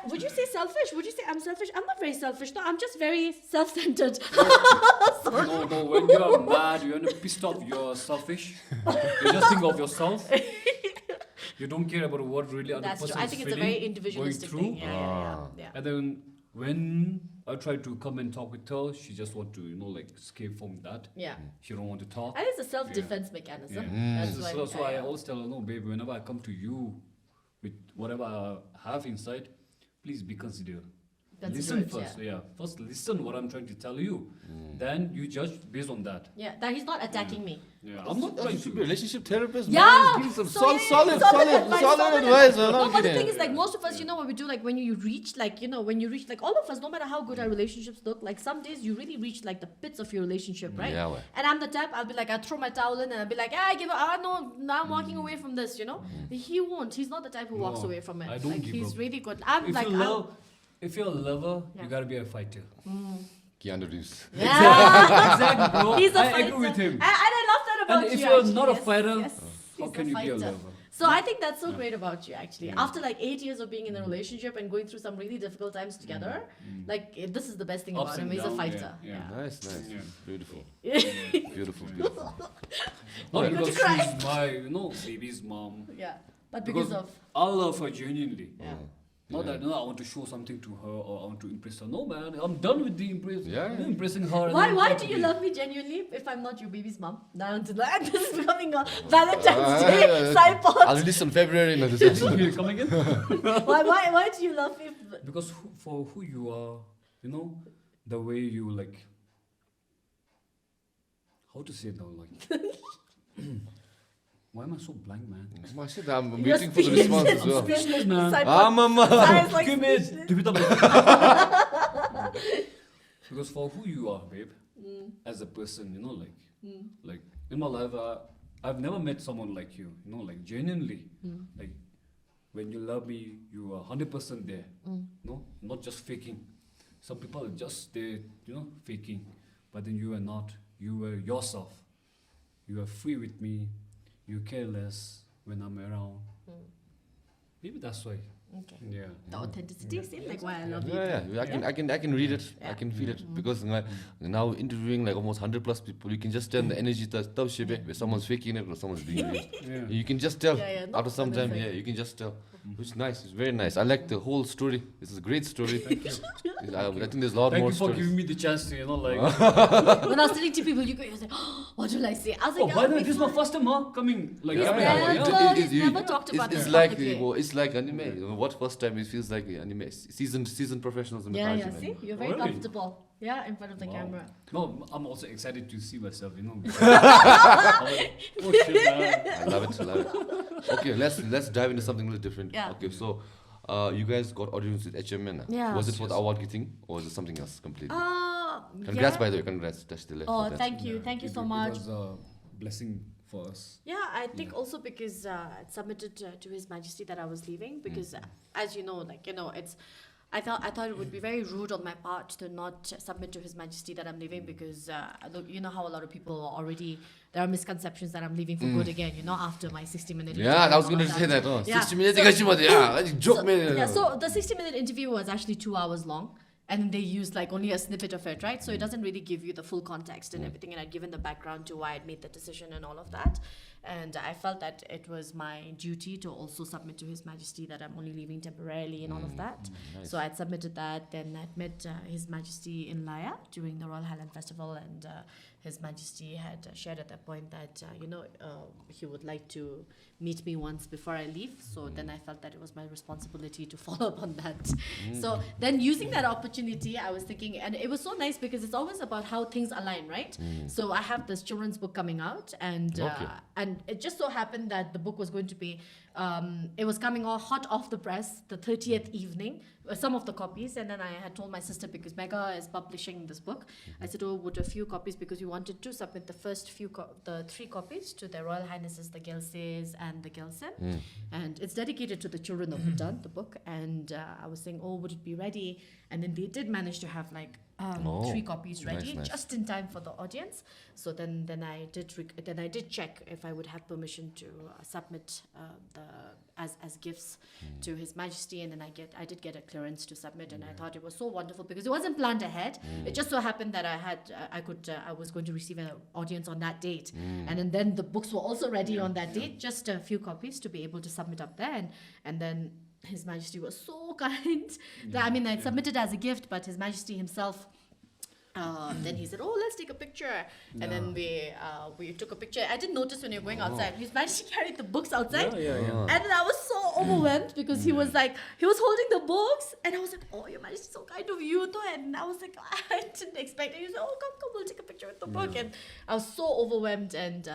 would you say selfish? Would you say I'm selfish? I'm not very selfish. No, I'm just very self-centered. No, when you are mad, you're pissed off, you're selfish. You just think of yourself. You don't care about what really other That's person true. I is think it's a feeling, very individualistic going thing. through. Yeah. And then when I try to come and talk with her, she just want to, like escape from that. Yeah. She don't want to talk. And it's a self-defense mechanism. That's why. So I always tell her, no, babe, whenever I come to you with whatever I have inside, please be considerate. Listen Considerate, first, First listen what I'm trying to tell you. Then you judge based on that. Yeah, that he's not attacking me. Yeah, I'm not trying You should be to. a relationship therapist. Yeah, Man. Give some so solid advice. advice. Man. No, I'm but the kidding. thing is, like, most of us, you know what we do, like, when you reach, like, all of us, no matter how good our relationships look, like, some days you really reach, like, the pits of your relationship, right? Yeah, well. And I'm the type, I'll be like, I'll throw my towel in and I'll be like, give up, no, now I'm walking away from this, you know? He won't. He's not the type who walks No, away from it. I don't like, give he's up. really good. I'm If like, you love, if you're a lover, Yeah. you gotta be a fighter. Keanu Reeves. yeah. Exactly, bro. He's a I fighter. agree with him. And I love that about And you. if you're actually. not a Yes, fighter, yes, how he's can you be a fighter. lover? So I think that's so great about you actually. After like 8 years of being in a relationship and going through some really difficult times together, like this is the best thing Ups about him. and He's a downs, fighter. yeah. Nice. Yeah. Beautiful. Yeah. Beautiful. Not You're because going to she's my, baby's mom. Yeah. But because of I love her genuinely. yeah. Not that I want to show something to her or I want to impress her. No, man, I'm done with the impressing her. Why do you love me genuinely if I'm not your baby's mom? Now to that, this is becoming a Valentine's Day side pod. I'll release in February. No, this is- Come again? Why do you love me? Because for who you are, you know, the way you like. How to say it now, like. Why am I so blank, man? My shit, I'm waiting for the response as well. Speechless, man. Side pod. Mama. Sounds like Give me speechless. give it up. Because for who you are, babe, as a person, you know, like in my life, I've never met someone like you, you know, like genuinely, like when you love me, you are 100% there, no, not just faking. Some people are just there, you know, faking, but then you are not. You are yourself. You are free with me. You care less when I'm around. Maybe that's why. Okay. Yeah. The authenticity seems like why I love you. Yeah, I can read it. I can feel it because now interviewing like almost 100 plus people, you can just tell the energy that's where someone's faking it or someone's being real. Yeah. You can just tell No, after some time. amazing. Yeah, you can just tell. Which is nice. It's very nice. I like the whole story. This is a great story. Thank you. I think there's a lot Thank more you for stories. giving me the chance to, you know, like. When I was sitting to people, you go, you're like, oh, what will I say? I was Oh, like, by the way, this is my first time, huh? Coming, like, He's coming never out, yeah. told- he's never talked about it's this like publicly. it's like anime. You know, what first time it feels like anime. Seasoned professionals in the Yeah, country, see, man. you're very Really? comfortable. Yeah, in front of the Wow. camera. No, I'm also excited to see myself, you know. I'm like, oh shit, man. I love it. I love it. Okay, let's dive into something a little different. Yeah. Okay, so you guys got audience with HMN. Yeah. Was it for the award thing or was it something else completely? Congrats, Yeah. by the way. Congrats. That's the left Oh, for that. thank you. Thank you so It much. was a blessing for us. Yeah, I think also because it submitted to His Majesty that I was leaving because, as you know, like, you know, it's. I thought it would be very rude on my part to not submit to His Majesty that I'm leaving because you know how a lot of people are already there are misconceptions that I'm leaving for good again. You know, after my 60-minute. Yeah, I was going to say that. Oh, Yeah. 60 minutes. Yeah, joke, man. Yeah, so the 60-minute interview was actually 2 hours long. And they used like only a snippet of it, right? So it doesn't really give you the full context and everything. And I'd given the background to why I'd made the decision and all of that. And I felt that it was my duty to also submit to His Majesty that I'm only leaving temporarily and all of that. Nice. So I'd submitted that. Then I'd met His Majesty in Laya during the Royal Highland Festival. And His Majesty had shared at that point that, he would like to meet me once before I leave. So then I felt that it was my responsibility to follow up on that. So then using that opportunity, I was thinking, and it was so nice because it's always about how things align, right? So I have this children's book coming out and it just so happened that the book was going to be, it was coming all hot off the press the 30th evening, some of the copies. And then I had told my sister, because Mega is publishing this book, I said, oh, would a few copies, because we wanted to submit the first the 3 copies to their Royal Highnesses, the Gelses and the Gelsen. And it's dedicated to the children of Bhutan, the book. And I was saying, oh, would it be ready? And then they did manage to have like 3 copies ready, nice. just in time for the audience. So then I did check if I would have permission to submit as gifts to His Majesty, and then I did get a clearance to submit, and I thought it was so wonderful because it wasn't planned ahead. It just so happened that I was going to receive an audience on that date, and then the books were also ready on that date, just a few copies to be able to submit up there, and then His Majesty was so kind. I submitted as a gift, but His Majesty himself. Then he said, oh, let's take a picture. And then we took a picture. I didn't notice when you were going outside. His Majesty carried the books outside. And then I was so overwhelmed because he was holding the books. And I was like, oh, Your Majesty, so kind of you. And I was like, I didn't expect it. He said, oh, come, we'll take a picture with the book. And I was so overwhelmed. And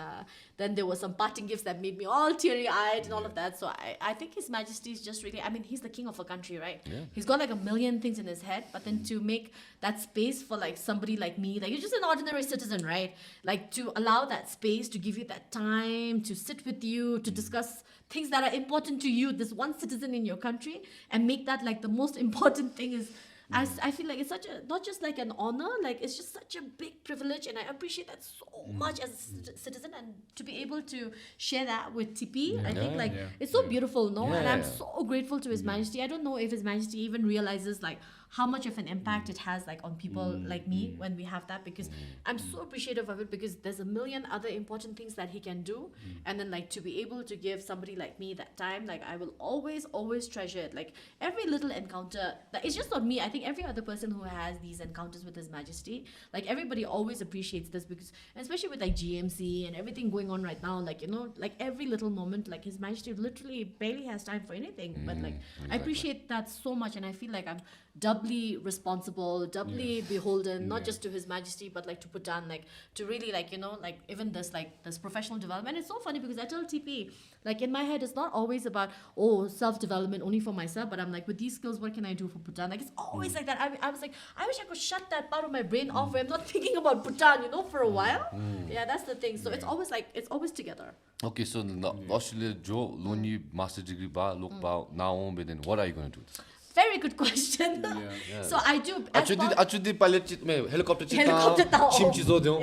then there were some parting gifts that made me all teary-eyed and all of that. So I think His Majesty is just really, he's the king of a country, right? Yeah. He's got like a million things in his head. But then to make that space for like somebody like me, like you're just an ordinary citizen, right? Like to allow that space, to give you that time, to sit with you, to discuss things that are important to you, this one citizen in your country, and make that like the most important thing is, I feel like it's such a, not just like an honor, like it's just such a big privilege, and I appreciate that so much as a citizen, and to be able to share that with TP, I think like it's so beautiful, no? Yeah, And I'm yeah. so grateful to His Majesty. I don't know if His Majesty even realizes like how much of an impact it has like on people like me when we have that, because I'm so appreciative of it, because there's a million other important things that he can do, and then like to be able to give somebody like me that time, like I will always treasure it. Like every little encounter, like, it's just not me, I think every other person who has these encounters with His Majesty, like everybody always appreciates this, because especially with like GMC and everything going on right now, like, you know, like every little moment, like His Majesty literally barely has time for anything. But like I appreciate that so much, and I feel like I'm doubly responsible, doubly beholden, not just to His Majesty, but like to Bhutan, like to really like, you know, like even this professional development. It's so funny because I tell TP, like in my head, it's not always about, oh, self-development only for myself, but I'm like, with these skills, what can I do for Bhutan? Like it's always like that. I was like, I wish I could shut that part of my brain off where I'm not thinking about Bhutan, you know, for a while. Yeah, that's the thing. So it's always like, it's always together. Okay, so Australia Joe Loni master degree ba look ba now but then what are you going to do? Very good question. So I do. Actually, pilot chit mein helicopter chit Helicopter chim chizo deu.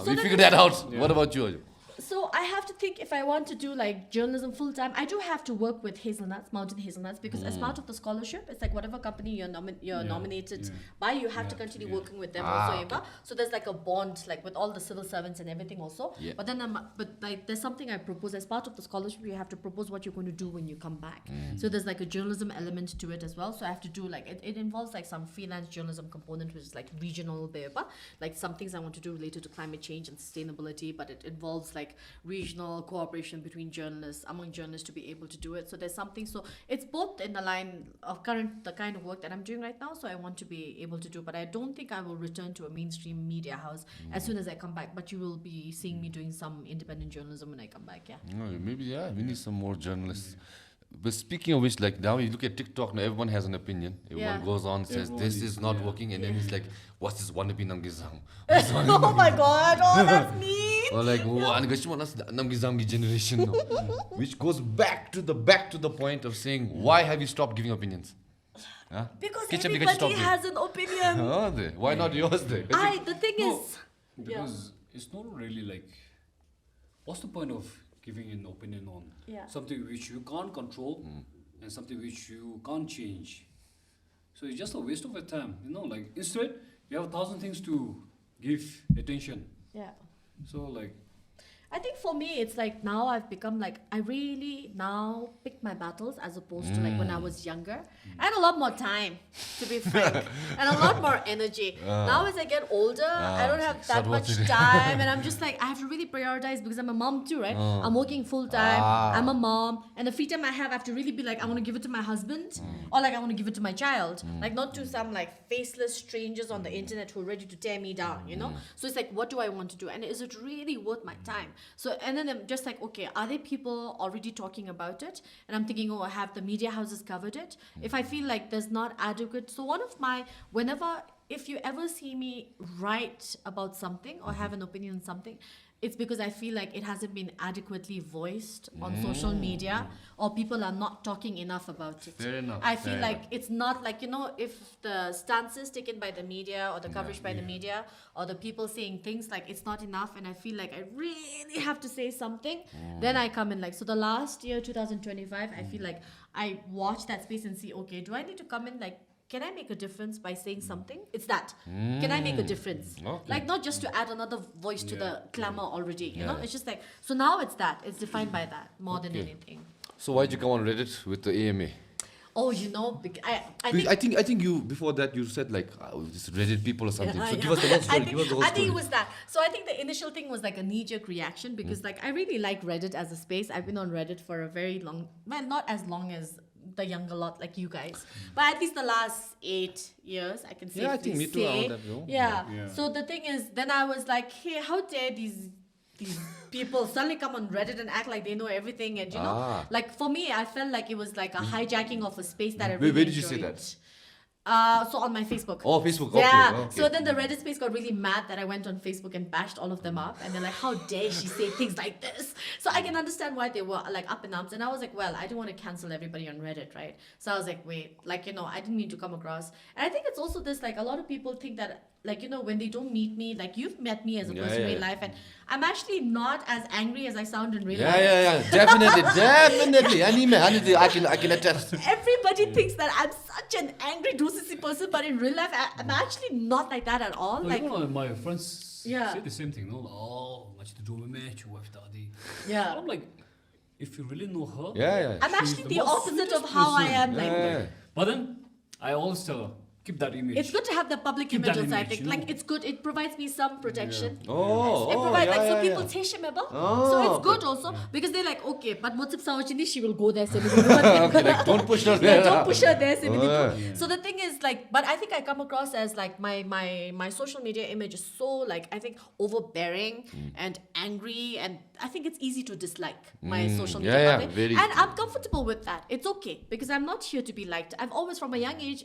So We figured that out. What about you? So I have to think if I want to do like journalism full time. I do have to work with hazelnuts, mountain hazelnuts, because as part of the scholarship, it's like whatever company you're nominated by, you have to continue working with them also. Okay. So there's like a bond, like with all the civil servants and everything also. But then like there's something I propose as part of the scholarship. You have to propose what you're going to do when you come back. So there's like a journalism element to it as well. So I have to do like it involves like some freelance journalism component, which is like regional, like some things I want to do related to climate change and sustainability, but it involves like regional cooperation between journalists, among journalists, to be able to do it. So there's something, so it's both in the line of the kind of work that I'm doing right now, so I want to be able to do, but I don't think I will return to a mainstream media house as soon as I come back, but you will be seeing me doing some independent journalism when I come back. Maybe we need some more journalists. But speaking of which, like now you look at TikTok, now everyone has an opinion. Everyone goes on, says this is not working, and then it's like, what's this wannabe Namgay Zam? Oh my god, oh that's me. Or like, Namgay Zam generation, no? Which goes back to the point of saying, why have you stopped giving opinions? Huh? Because everybody has an opinion. Why not yours then? The thing is, because it's not really like, what's the point of giving an opinion on something which you can't control and something which you can't change? So it's just a waste of your time, you know. Like instead, you have 1,000 things to give attention. So like, I think for me, it's like now I've become like, I really now pick my battles as opposed to like when I was younger. I had a lot more time, to be frank, and a lot more energy. Now as I get older, I don't have that much time, and I'm just like, I have to really prioritize because I'm a mom too, right? I'm working full time, I'm a mom, and the free time I have to really be like, I want to give it to my husband, or like I want to give it to my child, like not to some like faceless strangers on the internet who are ready to tear me down, you know? So it's like, what do I want to do? And is it really worth my time? So, and then I'm just like, okay, are there people already talking about it? And I'm thinking, oh, have the media houses covered it? If I feel like there's not adequate, so if you ever see me write about something or have an opinion on something, it's because I feel like it hasn't been adequately voiced on social media, or people are not talking enough about it. Fair enough. I feel like it's not like, you know, if the stances taken by the media or the coverage by the media or the people saying things, like it's not enough, and I feel like I really have to say something, then I come in. Like, so the last year, 2025, I feel like I watch that space and see, okay, do I need to come in, like, can I make a difference by saying something? It's that. Can I make a difference? Okay. Like, not just to add another voice to the clamor already, you know? It's just like, so now it's that. It's defined by that more than anything. So why'd you come on Reddit with the AMA? Oh, you know, I think you, before that, you said like, just Reddit people or something. So give us the whole story. I think it was that. So I think the initial thing was like a knee-jerk reaction because like I really like Reddit as a space. I've been on Reddit for a very long, well, not as long as the younger lot like you guys, but at least the last 8 years I can safely I think me too, around that, yeah. So the thing is, then I was like, hey, how dare these people suddenly come on Reddit and act like they know everything, and you know, like for me, I felt like it was like a hijacking of a space that I really Where did you enjoyed. say that? So on my Facebook. Oh, Facebook. Yeah. Okay. So then the Reddit space got really mad that I went on Facebook and bashed all of them up, and they're like, "How dare she say things like this?" So I can understand why they were like up in arms, and I was like, "Well, I don't want to cancel everybody on Reddit, right?" So I was like, "Wait, like, you know, I didn't mean to come across." And I think it's also this, like, a lot of people think that, like, you know, when they don't meet me, like, you've met me as a person in real life, and I'm actually not as angry as I sound in real life. Yeah. Definitely. I can attest. Everybody thinks that I'm such an angry dude consultancy person, but in real life, I'm actually not like that at all. No, Like, you know, my friends Yeah. say the same thing. No, oh, much to do with me, you have study. Yeah. I'm like, if you really know her, Yeah. I'm she's actually the most opposite of sweetest how I person. am. Like, Yeah. But then I always tell her, keep that image. it's good to have the public Keep image that also, I image, think. you know. Like, it's good. It provides me some protection. Oh, It provides, like, so yeah, people yeah. tsherim eba. Oh, So it's okay. good also because they're like, okay, but Motsip Sawachini, she will go there. So Okay, like, don't push her there. don't push her there. Yeah. So the thing is, like, but I think I come across as like my social media image is so like I think overbearing and angry, and I think it's easy to dislike my social media. Yeah, content. very And I'm comfortable with that. It's okay because I'm not here to be liked. I've always, from a young age,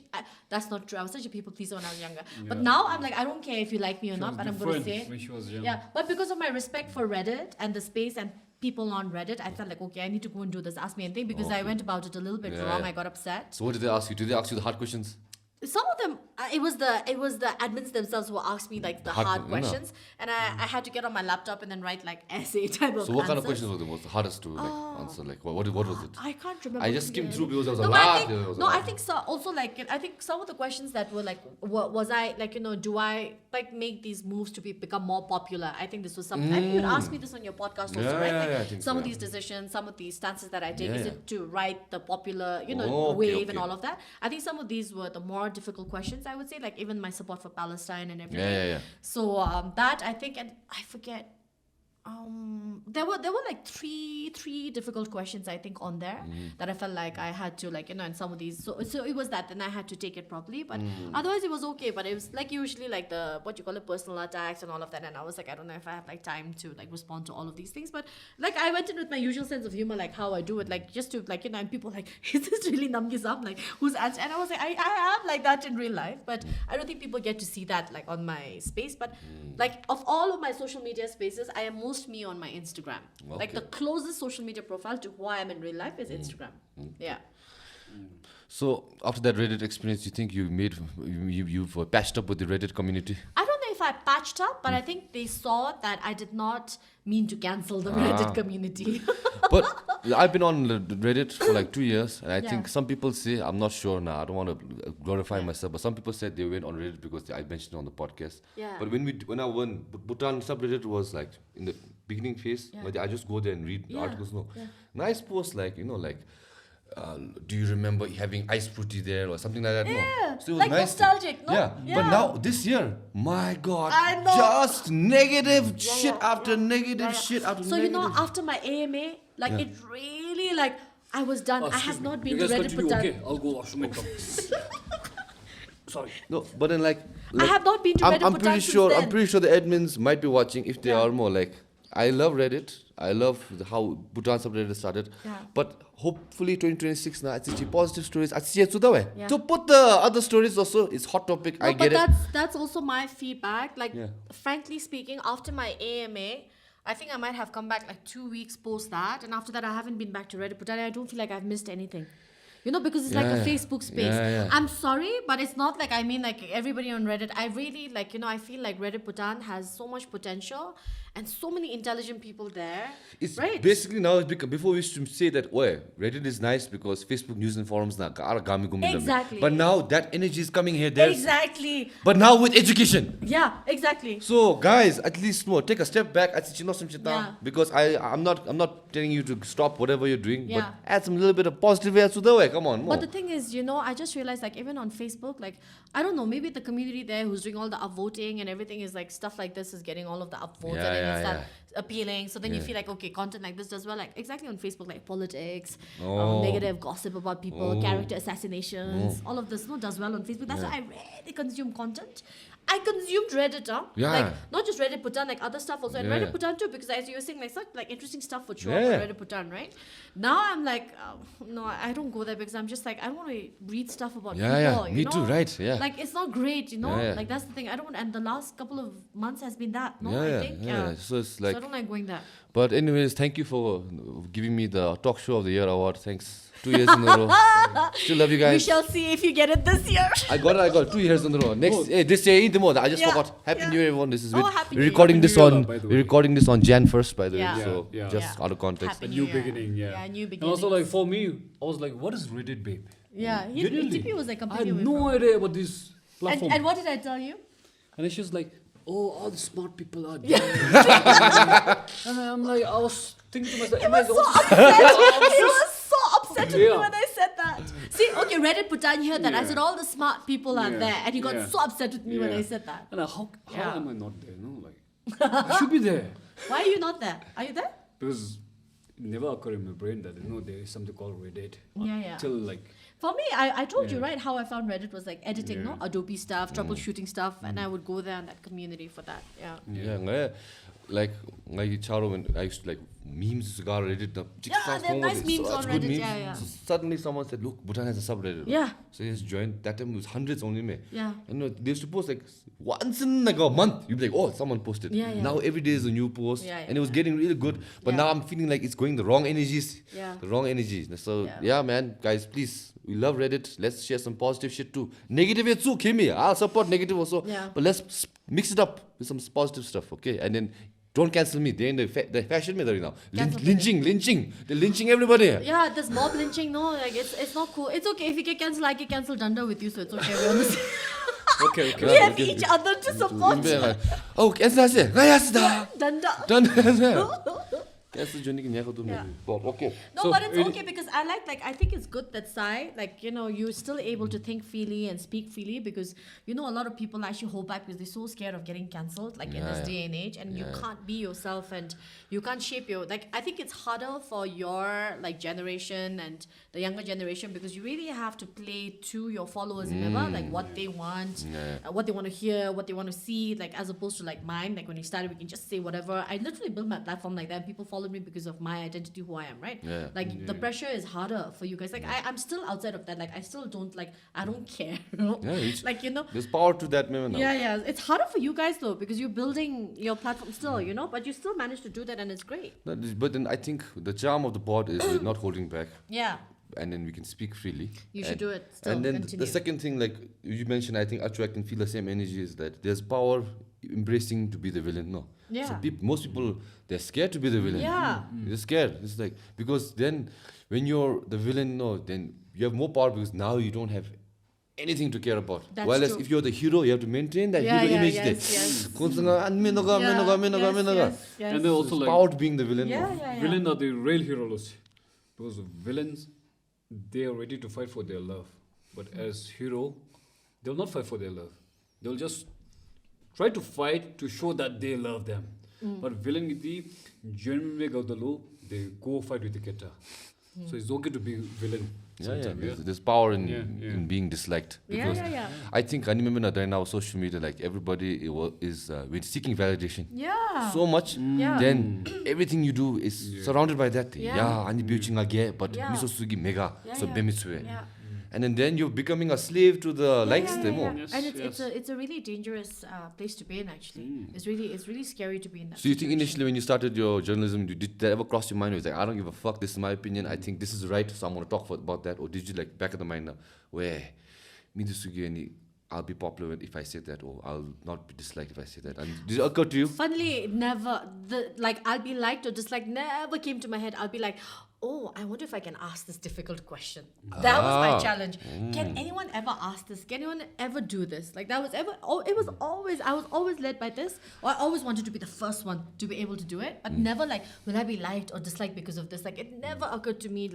that's not true. I was such a people pleaser when I was younger. But now I'm like, I don't care if you like me or She not, was but I'm going to different say. when she was young. Yeah, but because of my respect for Reddit and the space and people on Reddit, I felt like, okay, I need to go and do this. Ask me anything because I went about it a little bit Yeah, wrong. yeah. I got upset. So what did they ask you? Did they ask you the hard questions? Some of them, it was the admins themselves who asked me like the hard no. questions, and I had to get on my laptop and then write like essay type of. So what kind of answers. questions were the most hardest to like answer? Like what was it? I can't remember. I just skimmed clearly. through because I was No, like, but ah, I there think, was a no, lot. I think so. Also, like I think some of the questions that were like, was I like do I like make these moves to become more popular? I think this was something. I think you'd ask me this on your podcast also, Yeah, right? yeah, Like yeah, I think some so, of yeah. these decisions, some of these stances that I take, Yeah, is yeah. it to ride the popular, Oh, okay, wave and okay. all of that? I think some of these were the more difficult questions. I would say, like even my support for Palestine and everything. Yeah. So that I think, and I forget. There were like three difficult questions I think on there that I felt like I had to like and some of these so it was that, and I had to take it properly, but otherwise it was okay. But it was like usually like the what you call it personal attacks and all of that, and I was like, I don't know if I have like time to like respond to all of these things, but like I went in with my usual sense of humor, like how I do it, like just to like and people like, is this really Namgay Zam, like who's answer? And I was like, I am like that in real life, but I don't think people get to see that like on my space. But like of all of my social media spaces, I am most me on my Instagram. Like Okay. the closest social media profile to who I am in real life is Instagram. Yeah. So after that Reddit experience, you think you've patched up with the Reddit community? I don't know if I patched up, but I think they saw that I did not mean to cancel the Reddit community. But I've been on Reddit for like 2 years, and I Yeah. think some people say, I'm not sure now, I don't want to glorify myself, but some people said they went on Reddit because I mentioned it on the podcast. Yeah. But when I went, Bhutan subreddit was like in the beginning phase, where I just go there and read Yeah. articles. No, Yeah. nice posts like do you remember having ice fruity there or something like that? Yeah. No. So it was Like nice. nostalgic, no? Yeah. Yeah. But now this year, my God, I know. just negative shit yeah, after negative Yeah. shit after So negative. after my AMA, like it really like I was done. I have not been to You guys Reddit continue, Bhutan. okay? I'll go washroom and come. Sorry. No, but then like I have not been to Reddit I'm Bhutan pretty since sure then. I'm pretty sure the admins might be watching if they Yeah. are more like I love Reddit. I love how Bhutan subreddit started. Yeah. But hopefully 2026 now it's positive stories. I see it today. Yeah. To put the other stories also, it's hot topic. No, I get but it. that's also my feedback. Like, Yeah. frankly speaking, after my AMA, I think I might have come back like 2 weeks post that, and after that, I haven't been back to Reddit. But I don't feel like I've missed anything. Because it's like a Yeah. Facebook space. Yeah. I'm sorry, but it's not like I mean like everybody on Reddit. I really like I feel like Reddit Bhutan has so much potential and so many intelligent people there. It's right? basically now it's become, before we used to say that Reddit is nice because Facebook news and forums na gami gumi lambi. Exactly. But now that energy is coming here. There's Exactly. But now with education. Yeah. Exactly. So guys, at least more take a step back Yeah. because I'm not telling you to stop whatever you're doing, Yeah. but add some little bit of positive to the way. Come on, more. But the thing is, I just realized like even on Facebook, like I don't know, maybe the community there who's doing all the upvoting and everything is like stuff like this is getting all of the upvotes Yeah, and then yeah, it's that yeah. appealing. So then you Yeah. feel like okay, content like this does well. Like exactly on Facebook, like politics, Oh. negative gossip about people, Oh. character assassinations, all of this does well on Facebook. That's why I really consume content. I consumed Reddit, Yeah. like not just Reddit Bhutan, like other stuff also, and Yeah. Reddit Bhutan too, because as you were saying, like such like interesting stuff would show up Yeah. on Reddit Bhutan, right? Now I'm like, no, I don't go there because I'm just like I don't want to read stuff about people. Me too, right? Yeah. Like it's not great, Yeah. Like that's the thing. I don't. And the last couple of months has been that. No, yeah, I think. yeah. So it's like. So I don't like going there. But anyways, thank you for giving me the Talk Show of the Year award. Thanks. 2 years in a row. Still love you We guys. shall see if you get it this year. I got it. 2 years in a row. Next, this year ain't the more. I just Yeah, forgot. Happy yeah. New Year, everyone. This is Oh, with Happy we're New recording Year. this Happy New on. Year, by the We're way. recording this on Jan 1st, by the Yeah. way. So Yeah. just out of context. Happy A New new Year. beginning, yeah. Yeah, new And also beginning. like for me, I was like, what is Reddit, babe? Yeah, Genuinely. TP was like I completely had away no from. idea about this platform. And what did I tell you? And then she was like, oh, all the smart people are dead. And I'm like, I was thinking to myself, He am I was so also- upset. He was so upset with me Yeah. when I said that. See, okay, Reddit Bhutan heard that. I Yeah. said all the smart people are Yeah. there, and he got Yeah. so upset with me when Yeah. I said that. And how Yeah. am I not there? No, like, I should be there. Why are you not there? Are you there? Because it never occurred in my brain that, there is something called Reddit. Yeah. Till like, For me, I told you, Yeah. right, how I found Reddit was like editing, Yeah. no? Adobe stuff, troubleshooting stuff, and I would go there in that community for that. Yeah. Yeah, like Charo, when I used to like memes got Reddit. Yeah, there are nice memes on Reddit, yeah. So suddenly someone said, look, Bhutan has a subreddit. Yeah. So he just joined. That time it was hundreds only. Yeah. And they used to post like once in like a month. You'd be like, oh, someone posted. Yeah. Now every day is a new post. Yeah, And it was getting really good. But Yeah. now I'm feeling like it's going the wrong energies. Yeah. The wrong energies. So Yeah. yeah, man, guys, please. We love Reddit. Let's share some positive shit too. Negative it's too, Chhimii. I'll support negative also. Yeah. But let's mix it up with some positive stuff, okay? And then don't cancel me. They're in the fashion me now. Cancel Lynching. They're lynching everybody. Yeah, there's mob lynching, no? Like, it's not cool. It's okay if you get cancelled, I get cancelled Danda with you, so it's okay. We're on the same. okay. We have each other to support. Oh, cancel us. Danda. Done. Cancel Johnny Yeah. Okay. No, So but it's it- okay because I think it's good that you're still able to think freely and speak freely because, a lot of people actually hold back because they're so scared of getting cancelled, in this Yeah. day and age, and you can't be yourself and you can't shape I think it's harder for your, generation and the younger generation because you really have to play to your followers, remember? What they want, what they want to hear, what they want to see, as opposed to, mine, when we started, we can just say whatever. I literally built my platform like that and people follow me because of my identity, who I am, right? Yeah. The pressure is harder for you guys. I'm still outside of that. I still don't I don't care. You know? Yeah, there's power to that, man. Yeah. It's harder for you guys though because you're building your platform still, but you still manage to do that and it's great. But then I think the charm of the pod is we're not holding back. Yeah. And then we can speak freely. You should do it still. And then continue. the second thing, you mentioned, I think Achu, I can feel the same energy, is that there's power embracing to be the villain. No. Yeah. So most people, they're scared to be the villain. Yeah. They're scared. It's because then when you're the villain, then you have more power because now you don't have anything to care about. That's Whereas true. if you're the hero, you have to maintain that Yeah, hero yeah, image. yes. Yes. And then also It's power to being the villain. Yeah. villains are the real heroes. Because villains, they are ready to fight for their love. But as hero, they'll not fight for their love. They'll just try to fight to show that they love them. But villain giti genuinely gaudalo, they go fight with the keta. So it's okay to be villain. Yeah. There's power in Yeah. being disliked. Yeah, Because yeah. I think I remember that now social media, everybody is we're seeking validation Yeah. so much. Yeah. Then everything you do is surrounded by that. Yeah. Yeah, ani byuchinga ge, but Yeah. miso sugi mega, Yeah, so yeah. bemitsue. Yeah. And then you're becoming a slave to the likes. Yeah. Demo. Yes, And yes. it's a really dangerous place to be in actually. It's really scary to be in that. So you think situation. initially when you started your journalism, did that ever cross your mind? It was I don't give a fuck. This is my opinion. I think this is right. So I'm gonna talk about that. Or did you back of the mind now, where me I'll be popular if I say that, or I'll not be disliked if I say that. And did it occur to you? Funnily, never. I'll be liked or disliked never came to my head. I'll be like, oh, I wonder if I can ask this difficult question. That was my challenge. Can anyone ever ask this? Can anyone ever do this? That was ever. Oh, it was always. I was always led by this. Or I always wanted to be the first one to be able to do it, but never will I be liked or disliked because of this? It never occurred to me.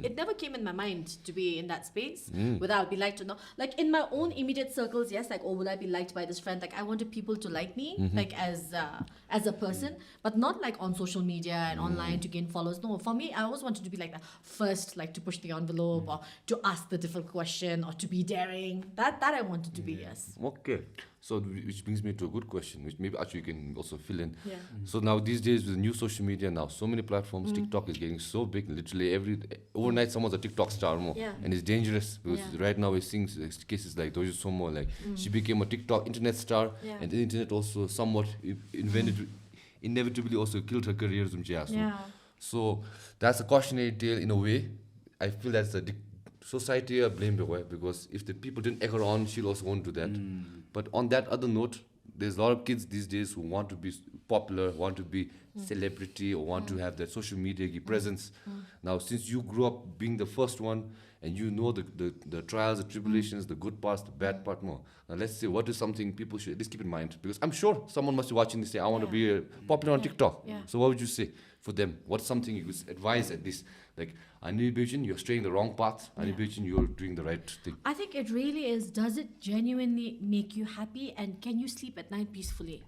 It never came in my mind to be in that space whether I'll be liked or not. In my own immediate circles, yes. Oh, will I be liked by this friend? I wanted people to like me, as a person, but not on social media and online to gain followers. No, for me, I always wanted to be the first, to push the envelope or to ask the difficult question or to be daring. That I wanted to be, yes. Okay. So which brings me to a good question, which maybe actually you can also fill in. Yeah. So now these days with new social media now, so many platforms, TikTok is getting so big. Literally overnight someone's a TikTok star more. Yeah. And it's dangerous because Yeah. right now we're seeing cases like Dorji Somo, she became a TikTok internet star, Yeah. and the internet also somewhat inevitably also killed her career. Yeah. So that's a cautionary tale in a way. I feel that's the society are blamed away because if the people didn't egg her on, she'll also won't do that. But on that other note, there's a lot of kids these days who want to be popular, want to be celebrity, or want to have that social media presence. Now, since you grew up being the first one, and you know the trials, the tribulations, the good parts, the bad part more. Now, let's say, what is something people should at least keep in mind? Because I'm sure someone must be watching this say, I want to be popular on TikTok. Yeah. So what would you say for them? What's something you could advise at least? Like, Anibijin, you're straying the wrong path. Anibijin, you're doing the right thing. I think it really is. Does it genuinely make you happy, and can you sleep at night peacefully?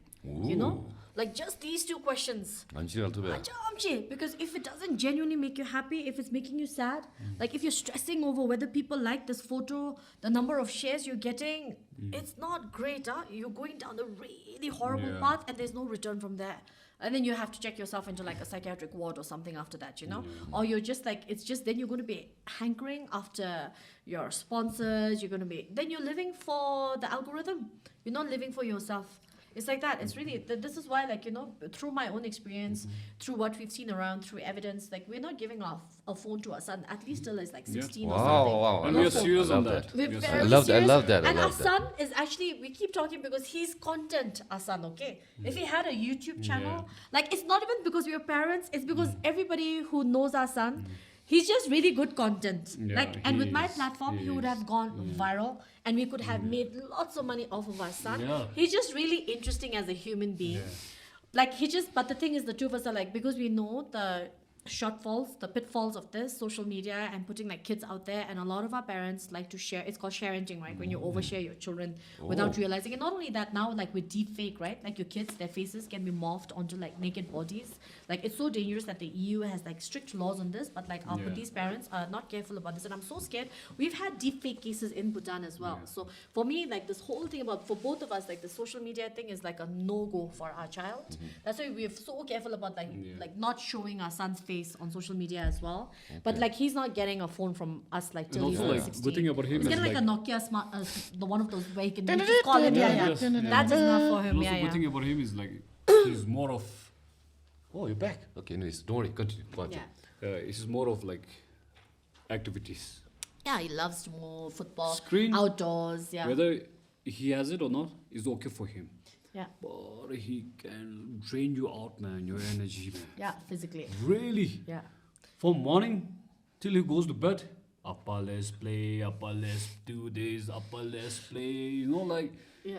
You know, like just these two questions. Because if it doesn't genuinely make you happy, if it's making you sad, like if you're stressing over whether people like this photo, the number of shares you're getting, it's not great. You're going down the really horrible path, and there's no return from there. And then you have to check yourself into like a psychiatric ward or something after that, you know? Or you're just like, it's just then you're going to be hankering after your sponsors. Then you're living for the algorithm. You're not living for yourself. It's like that. It's really, this is why, like, you know, through my own experience, through what we've seen around, through evidence, like, we're not giving our a phone to our son, at least till he's like 16 or something. Wow. And we are serious on that. We're I very love serious. that. And our son is actually, we keep talking because he's content, our son, okay? If he had a YouTube channel, like, it's not even because we're parents, it's because everybody who knows our son, he's just really good content. And with my platform, he would have gone viral, and we could have made lots of money off of our son. He's just really interesting as a human being. Like, but the thing is, the two of us are like, because we know the shortfalls, the pitfalls of this social media and putting like kids out there, and a lot of our parents like to share. It's called sharenting, right? When you overshare your children without realizing. And not only that, now like with deep fake, right? Like your kids, their faces can be morphed onto like naked bodies. Like it's so dangerous that the EU has like strict laws on this, but like our Bhutanese parents are not careful about this, and I'm so scared. We've had deep fake cases in Bhutan as well. So for me, like this whole thing about, for both of us, like the social media thing is like a no-go for our child. That's why we're so careful about like not showing our son's face on social media as well. But like he's not getting a phone from us like till he's like 16. good thing about him He's is getting like like a Nokia smart, the one of those where he can just call him. That's enough for him. And also good thing about him is like he's more of Oh, you're back. Okay, anyways, don't worry. Continue. Go on. he's more of like activities. Yeah, he loves more football, Screen, outdoors. Yeah. Whether he has it or not is okay for him. Yeah. But he can drain you out, man, your energy, man. Yeah, physically. Really. Yeah. From morning till he goes to bed, upper let's play, upper let's do this, upper let's play, you know, like, Yeah.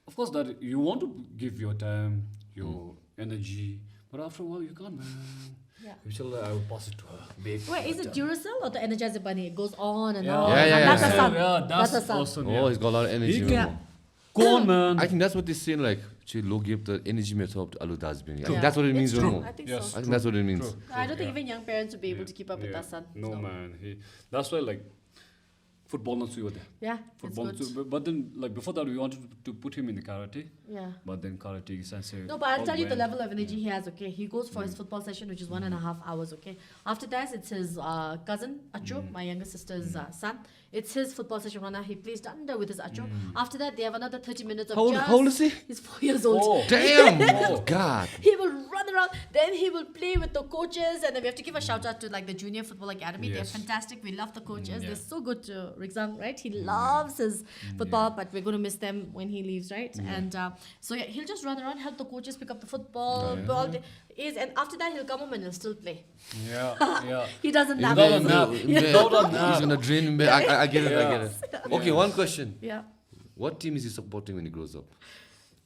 of course that you want to give your time, your energy, but after a while you can't, man. Yeah. Inshallah, I will pass it to her. Babe. Wait, is it Duracell or the Energizer Bunny? It goes on and Yeah. on. Yeah, That's yeah, a son. Yeah, that's a son. awesome. Oh, he's got a lot of energy. He Yeah. Go on, man. I think that's what they're saying, like, logi up the energy method alu dasbin. I think Yeah. that's what it means, It's you true. know. I think Yes. so. I think that's what it means. True. I don't think even young parents would be able to keep up with Yeah. their son. No, so. man. That's why, like, football not so there. Yeah, it's Football, good. but then, like, before that, we wanted to put him in the karate. Yeah. But then karate sensei. No, but I'll tell you the went- level of energy he has, okay? He goes for his football session, which is 1.5 hours, okay? After that, it's his cousin, Acho, my younger sister's son. It's his football session. He plays danda with his Acho. After that, they have another 30 minutes of How old is he? He's 4 years old. Oh. Damn! God. He will run around, then he will play with the coaches, and then we have to give a shout out to like the Junior Football Academy. Yes. They're fantastic. We love the coaches. Yeah. They're so good to Rixang, right? He loves his football, but we're going to miss them when he leaves, right? And so yeah, he'll just run around, help the coaches pick up the football. And after that, he'll come home and he'll still play. Yeah, yeah. He doesn't nap. doesn't nap. He's gonna drain him. I get it. I get it. Okay, one question. Yeah. What team is he supporting when he grows up?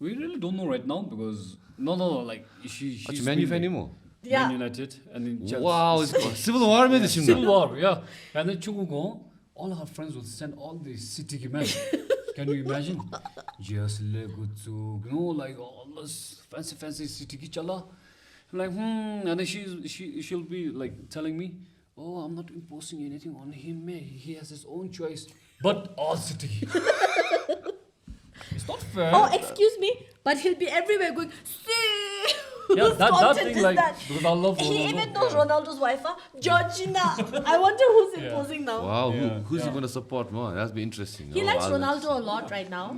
We really don't know right now because no, like she's Man U fan been anymore? Yeah. Man United and then Chelsea. Wow, it's civil war में this Civil War, yeah. And then Chukugo, all her friends will send all these city men. Can you imagine? Just Legutsu, you know, like all this fancy city ki chala. I'm like, and then she'll be like telling me, oh, I'm not imposing anything on him, man. He has his own choice. But all city. It's not fair. Oh, excuse me, but he'll be everywhere going, see. Yeah, Whose that content thing is like that? because I love He Ronaldo. even knows Yeah. Ronaldo's wife, Georgina. I wonder who's imposing now. Wow, Yeah, who's he yeah. gonna support more? That'll be interesting. He likes I'll- Ronaldo a lot right now,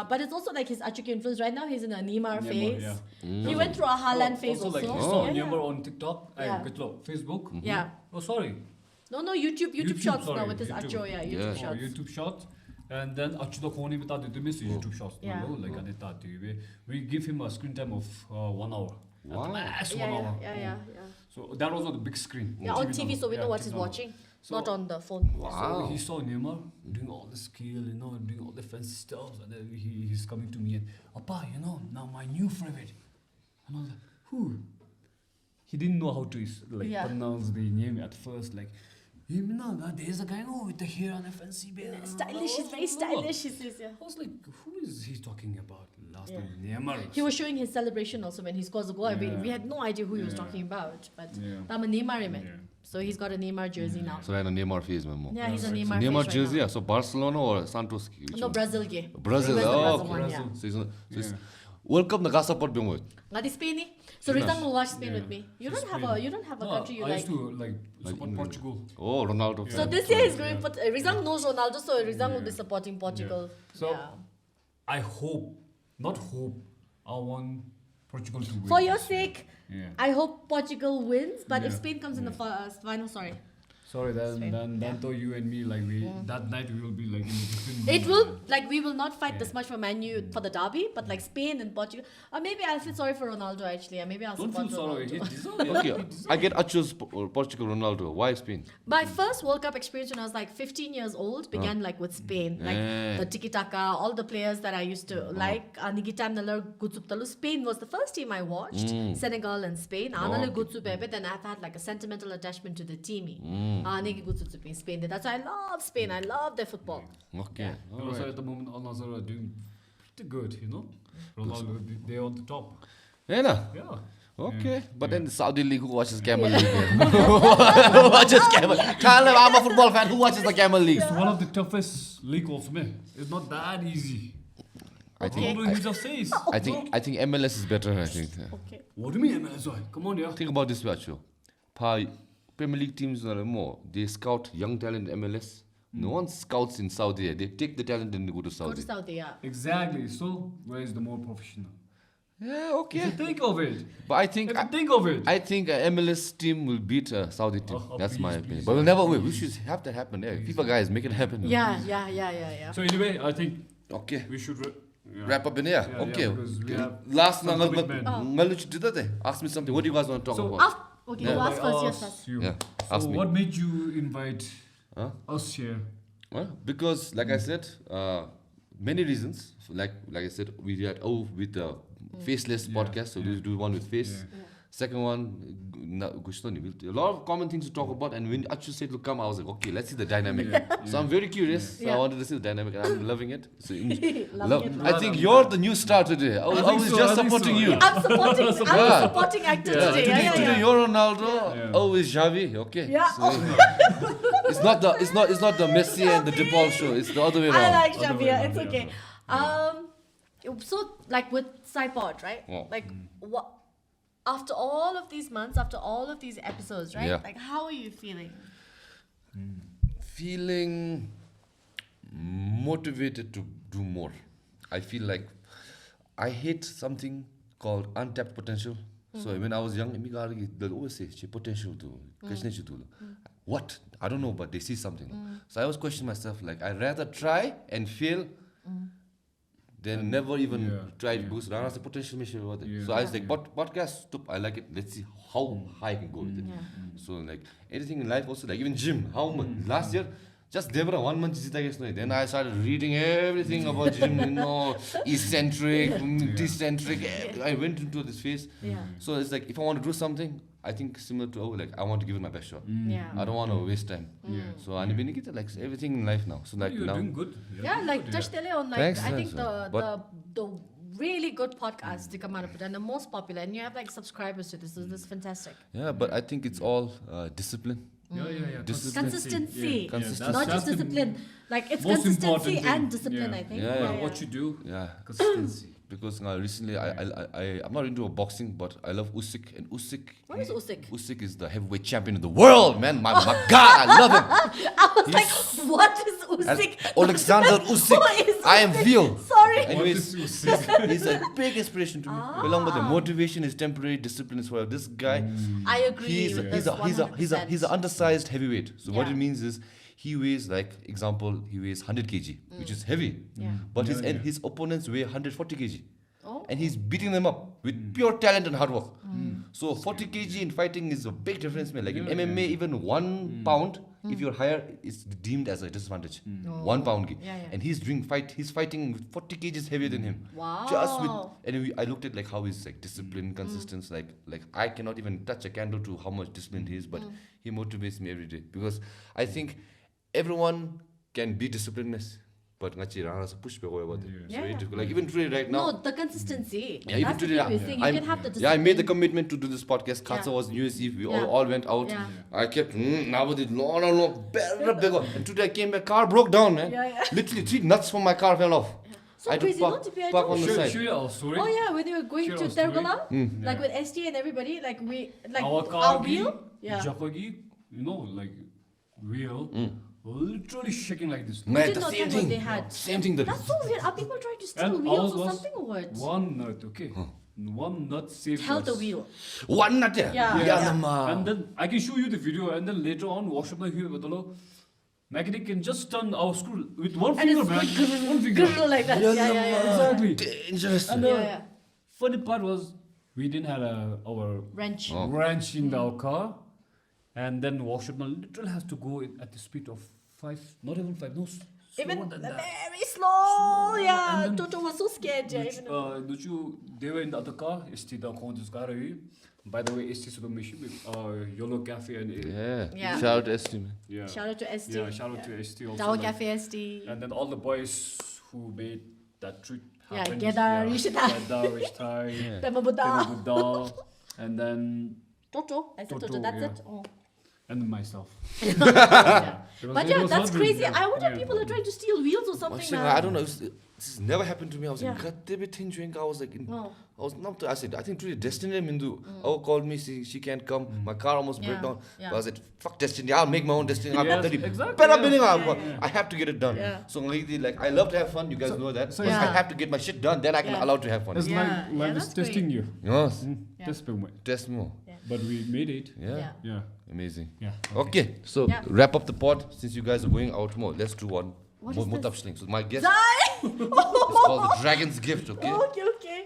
but it's also like his Achuki influence. Right now, he's in a Neymar phase. yeah. He went through a Haaland phase also. also. Like, you saw Yeah, Neymar on TikTok, Yeah. Facebook. Yeah. Oh, sorry. No, YouTube shots now sorry, with his YouTube. Acho. Yeah, YouTube Yeah. Oh, shots. YouTube shot. And then actually the corner with that YouTube shots. Yeah. Like and that we give him a screen time of 1 hour. Wow. At max 1 Yeah, hour. yeah. So that was on the big screen. Yeah, on TV, so we know what he's TV. watching, So- not on the phone. So he saw Neymar doing all the skill, doing all the fancy stuff, and then he's coming to me and, Appa, now my new favorite. And I was like, who? He didn't know how to pronounce the name at first. Like, there's a guy with the hair and a fancy beard. Stylish, he's very stylish, he says, yeah. I was like, who is he talking about? Last name Neymar. He was showing his celebration also when he scores a goal. Yeah. We had no idea who he was Yeah. talking about, but Yeah. I'm a Neymar man. Yeah. So he's got a Neymar jersey now. So I'm a Neymar phase, man. Yeah, he's a right. Neymar. Neymar face jersey, right so Barcelona or Santos? now. No, Brazil ke. Brazil, He was the oh, Brazil one, yeah. Brazil. So it's Yeah. World Cup nagasa pot bemo. Ngadi Spain ni. So Rizal will watch Spain with me. You don't have a country you I like. used to support Portugal. Oh, Ronaldo. So this year he's going for Rizal knows Ronaldo, so Rizal will be supporting Portugal. So- Yeah. I want Portugal to win. For your sake, Yeah. I hope Portugal wins. But if Yeah. Spain comes in the final, sorry. Sorry, Spain. then though you and me that night we will be like in a different. It will we will not fight Yeah. this much for Man U for the derby, but like Spain and Portugal. Or maybe I'll feel sorry for Ronaldo actually. Or maybe I'll Don't support feel sorry. He Ronaldo. deserves it. Okay, He deserves I get Acho's Portugal Ronaldo. Why Spain? My first World Cup experience when I was like 15 years old began like with Spain, like Eh. the tiki taka, all the players that I used to like. Nigitam Nalar Gutsuptalu. Spain was the first team I watched. Senegal and Spain. Anale Gutsupebe. Then I've had like a sentimental attachment to the team. Nigi Gutsupin Spain. That's why I love Spain. I love their football. Okay. And also at the moment, Al Nassr are doing pretty good, Ronaldo, they're on the top. Yeah, nah? Yeah. Okay, but then the Saudi League, who watches Camel League? Who watches Camel? I'm a football fan. Who watches the Camel League? It's one of the toughest league also, man. It's not that easy. I think Ronaldo himself says. I think MLS is better. I think. Okay. What do you mean, MLS? Come on, yeah. Think about this, Vacho. Premier League teams are more. They scout young talent in MLS. No one scouts in Saudi. They take the talent and they go to Go Saudi. to Saudi, yeah. Exactly. So, where is the more professional? Yeah, If okay. you think of it. But I think I think a MLS team will beat a Saudi team. Oh, That's my please, opinion. please. But we'll never win. We should have that happen. Yeah, FIFA guys, make it happen. Yeah. So anyway, I think Okay. we should Wrap up in here. Yeah, okay. because we have Last some number. commitment. Ask me something. What do you guys want to talk So- about? Okay, Yeah. you ask first, yes, Ask first. you. Yeah, So ask me. what made you invite Huh? us here? Well, because like I said, many reasons. Like I said, we had with the faceless podcast, so we do one with face. Yeah. Second one, a lot of common things to talk about. And when Achu said to come, I was like, okay, let's see the dynamic. So I'm very curious. So I wanted to see the dynamic, and I'm loving it. So I think you're the new star today. I was just supporting you. I'm supporting actor today. Today you're Ronaldo. Yeah. Oh, it's Xavi. Okay. Yeah. So, it's not the Messi and the De Paul show. It's the other way I around. like Other way Xavier. around, It's yeah. okay. So like with PSY-POD, right? Oh. Like what? After all of these months, after all of these episodes, right? Yeah. Like how are you feeling? Feeling motivated to do more. I feel like I hate something called untapped potential. So when I was young, they'll always say, potential to. What? I don't know, but they see something. So I always question myself, like, I'd rather try and fail than never even try to boost. I the potential mission over there. So I was like, podcast, I like it. Let's see how high I can go with it. So like anything in life also, like even gym. Last year, just Debra 1 month then I started reading everything about gym, eccentric, decentric. I went into this phase. Yeah. So it's like if I want to do something, I think similar to I want to give it my best shot. Yeah. I don't want to waste time. So I'm beginning to like everything in life now. So like You're now. doing good. Yeah, like touch tele on like Thanks, I think thanks, the really good podcasts to come out of it and the most popular, and you have like subscribers to this. So this is fantastic. Yeah, but I think it's all discipline. Yeah. Consistency, Consistency. not just the discipline. Like it's most consistency important thing. and discipline. Yeah. I think. Yeah. What you do, Yeah, consistency. because recently I'm not into boxing, but I love Usyk, and Usyk. What is Usyk? Usyk is the heavyweight champion of the world, man. My God, I love him. I was like, what is Usyk? Alexander Usyk. Who is I am Usyk? Veal. Sorry. Anyways, What is Usyk? he's a big inspiration to me. Along with the motivation is temporary, discipline is forever. This guy, I agree. he's with he's this a 100%. undersized heavyweight. So what Yeah. it means is he weighs like example, he weighs 100 kg, which is heavy. Yeah. But his opponents weigh 140 kg. Oh. And he's beating them up with pure talent and hard work. So 40 kg in fighting is a big difference, man. Like in MMA, even 1 pound, if you're higher, it's deemed as a disadvantage. 1 pound. Yeah. And he's fighting with 40 kgs heavier than him. Wow. Just with, and I looked at like how he's like disciplined, consistent. Like I cannot even touch a candle to how much disciplined he is, but he motivates me every day because I think everyone can be disciplined. But ngachi rana sa push pe goyo about it. So Yeah. like even today right now. No, the consistency. Yeah, even That's the today, thing we're saying. You can have the discipline. I made the commitment to do this podcast. Katsa was New Year's Eve. We all went out. Yeah. I kept, now did no, better, bigger. And today I came back, car broke down, man. Yeah. Literally 3 nuts from my car fell off. So I had to crazy, not to be park on the Show side. you our story. Oh yeah, when you were going Share to our story. Tergola, like with ST and everybody, like Our our car wheel, yeah. Jakogi, like wheel, literally shaking like this. Man, did the not same know what thing. they had. Same thing. That's so weird. Are people trying to steal And wheels ours or was something or what? One nut, okay? One nut saved Held the us. wheel. One nut there. Yeah. And then I can show you the video, and then later on, workshop my here with the mechanic can just turn our screw with one And finger, it's man. One finger. Grrr like that. Yeah. Exactly. Dangerous. And Yeah. funny part was we didn't have our Wrench. wrench in our car, and then workshop literally has to go at the speed of 5, not even 5, no, Even slower than that. very slow. Yeah. And then Toto was so scared. Yeah. Which, they were in the other car, ST the Contis car. By the way, ST the mission with Yolo Cafe and Yeah. Shout out to ST, man. yeah. Shout out to ST. Yeah, shout out to ST also. Tower like- Cafe ST. And then all the boys who made that trip Yeah, happen. Gedar, Rishita. Gedar, Rishtai, Dema Buddha. Buddha, and then Toto. I said Toto. Toto, That's yeah. it. Oh. and then myself. Yeah. It was- But it yeah, was that's not really- crazy. I wonder yeah. people are trying to steal wheels or something. Watching, man. I don't know. This has never happened to me. I was Yeah. like, I was like, Oh. I said, I think today Destiny Mindu. Oh, called me, she can't come. My car almost broke Yeah. down. Yeah. But I said, fuck Destiny. I'll make my own Destiny. Yes, Better exactly, bidding. Yeah. I have to get it done. Yeah. So like, I love to have fun. You guys know that. so But yeah. I have to get my shit done. Then I can Yeah. allow to have fun. It's Yeah, like life is that's testing great. you. Yes. Yeah. Test me. Test more. Yeah. But we made it. Yeah. Yeah. Yeah. Amazing. Yeah. Okay. So Yeah. wrap up the pod. Since you guys are going out more, let's do one. What more is this? Tapshling. So my guest Die! is called the Dragon's Gift. Okay. Okay.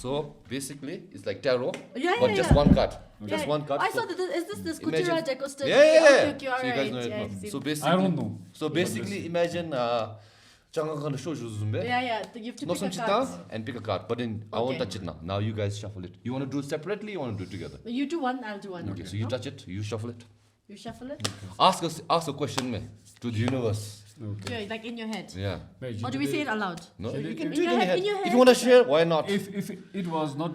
So basically, it's like tarot, Yeah, but yeah, just yeah. one card. Yeah. Just one card. I So saw that. Is this imagine- Kutira Deco still? Yeah, yeah, yeah. Okay, all So you guys right. know it Yeah, now. I've seen. So basically, I don't know. So basically, imagine Changan show Zumbe. Yeah. You have to No pick a some card. and pick a card. But then I won't Okay. touch it now. Now you guys shuffle it. You want to do it separately? You want to do it together? You do one, I'll do one. Okay. So you touch it. You shuffle it. You shuffle it. Ask a question, me, to the universe. Okay. Yeah, like in your head. Yeah. Wait, Or do we say it aloud? No, Should you it- can in do it your in your head- head. in your If head. you want to share, why not? If it was not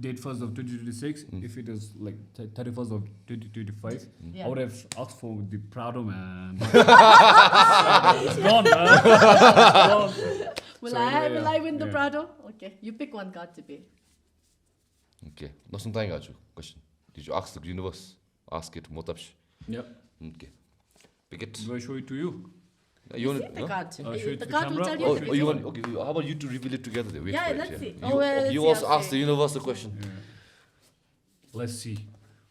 date 1st of 2026, if it is like 31st of 2025, Yeah. I would have asked for the Prado, man. It's gone, man. It's gone. Will So I anyway, will I win the yeah. Prado? Okay, you pick one card to be. Okay. No, something got you. Question. Did you ask the universe? Ask it. Motapsh. Yep. Okay. Pick it. Do I show it to you? You want See it? the huh? card. Show it The to the card will camera? tell you. Oh, the you reason. want? Okay. How about you two reveal it together? Wait Yeah, for it, let's see. You, Oh, well, let's you see, also I'll ask see. the universe the question. Yeah. Let's see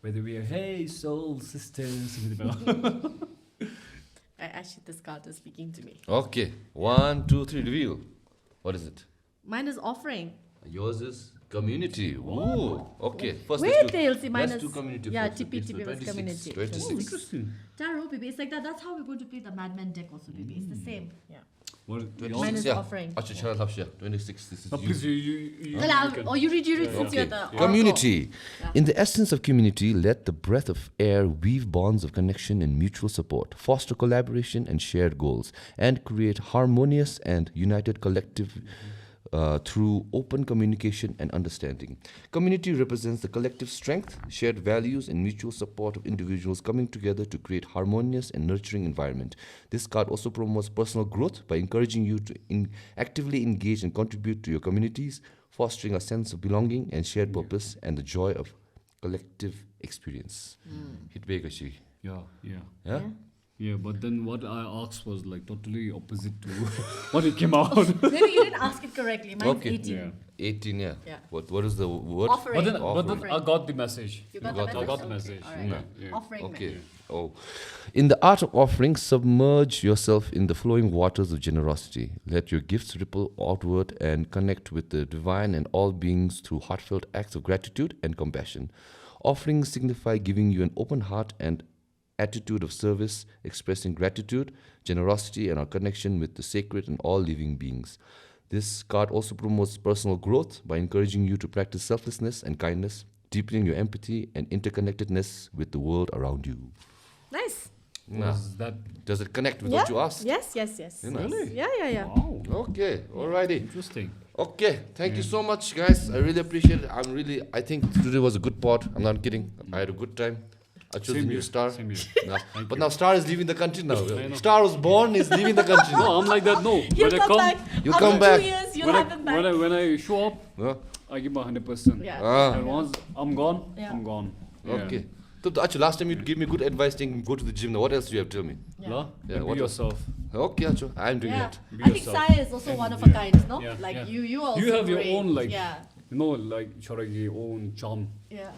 whether we are hey soul sisters. Actually, this card is speaking to me. Okay. 1, 2, 3. Reveal. What is it? Mine is offering. Yours is community. Ooh. Okay. First, Wait, let's do, they'll see. Mine let's is do community. yeah. first. TP Okay, so was 26, community. 26. Interesting. Tarot, baby. It's like that. That's how we're going to play the Madman deck, also, baby. It's the same. Yeah. What? 26, Mine is yeah. offering. Acha, chara, lapsha. 26. This is No, you. please, you Well, I'll- can- or you read since Okay. you're the oracle. Community. Yeah. In the essence of community, let the breath of air weave bonds of connection and mutual support, foster collaboration and shared goals, and create harmonious and united collective through open communication and understanding. Community represents the collective strength, shared values, and mutual support of individuals coming together to create harmonious and nurturing environment. This card also promotes personal growth by encouraging you to actively engage and contribute to your communities, fostering a sense of belonging and shared purpose and the joy of collective experience. Hit big, Ashi. Yeah. Yeah? Yeah, but then what I asked was like totally opposite to what it came out. Maybe you didn't ask it correctly. Mine's Okay. 18. Yeah. 18, yeah. Yeah. What is the word? Offering. But then Offering. I got the message. You got got the the I message? got the message. Okay, all right. Yeah. Offering. Okay. man. Oh. In the art of offering, submerge yourself in the flowing waters of generosity. Let your gifts ripple outward and connect with the divine and all beings through heartfelt acts of gratitude and compassion. Offerings signify giving you an open heart and attitude of service, expressing gratitude, generosity, and our connection with the sacred and all living beings. This card also promotes personal growth by encouraging you to practice selflessness and kindness, deepening your empathy and interconnectedness with the world around you. Nice. Does it connect with what you asked? Yes. Really? Yeah. Wow. Okay, alrighty. Interesting. Okay, thank you so much, guys. I really appreciate it. I think today was a good pod. I'm not kidding. I had a good time. I chose a new star. Same here. No. But now Star is leaving the country now. know. Star was born, is leaving the country. No, I'm like that. No. He'll When I come back. You After come back. 2 years, you'll have him back. when I show up, Huh? I give my 100%. Yeah. And once I'm gone, Yeah. I'm gone. Yeah. Okay. So, actually, last time you gave me good advice saying go to the gym. Now, what else do you have to tell me? Yeah. Yeah. Yeah, Be what- yourself. Okay, Acho, I'm doing Yeah. that. Be I think yourself. Sai is also one of a kind, no? Yeah, Like yeah. you also You have your great. own Yeah. like Choragi own charm. Yeah.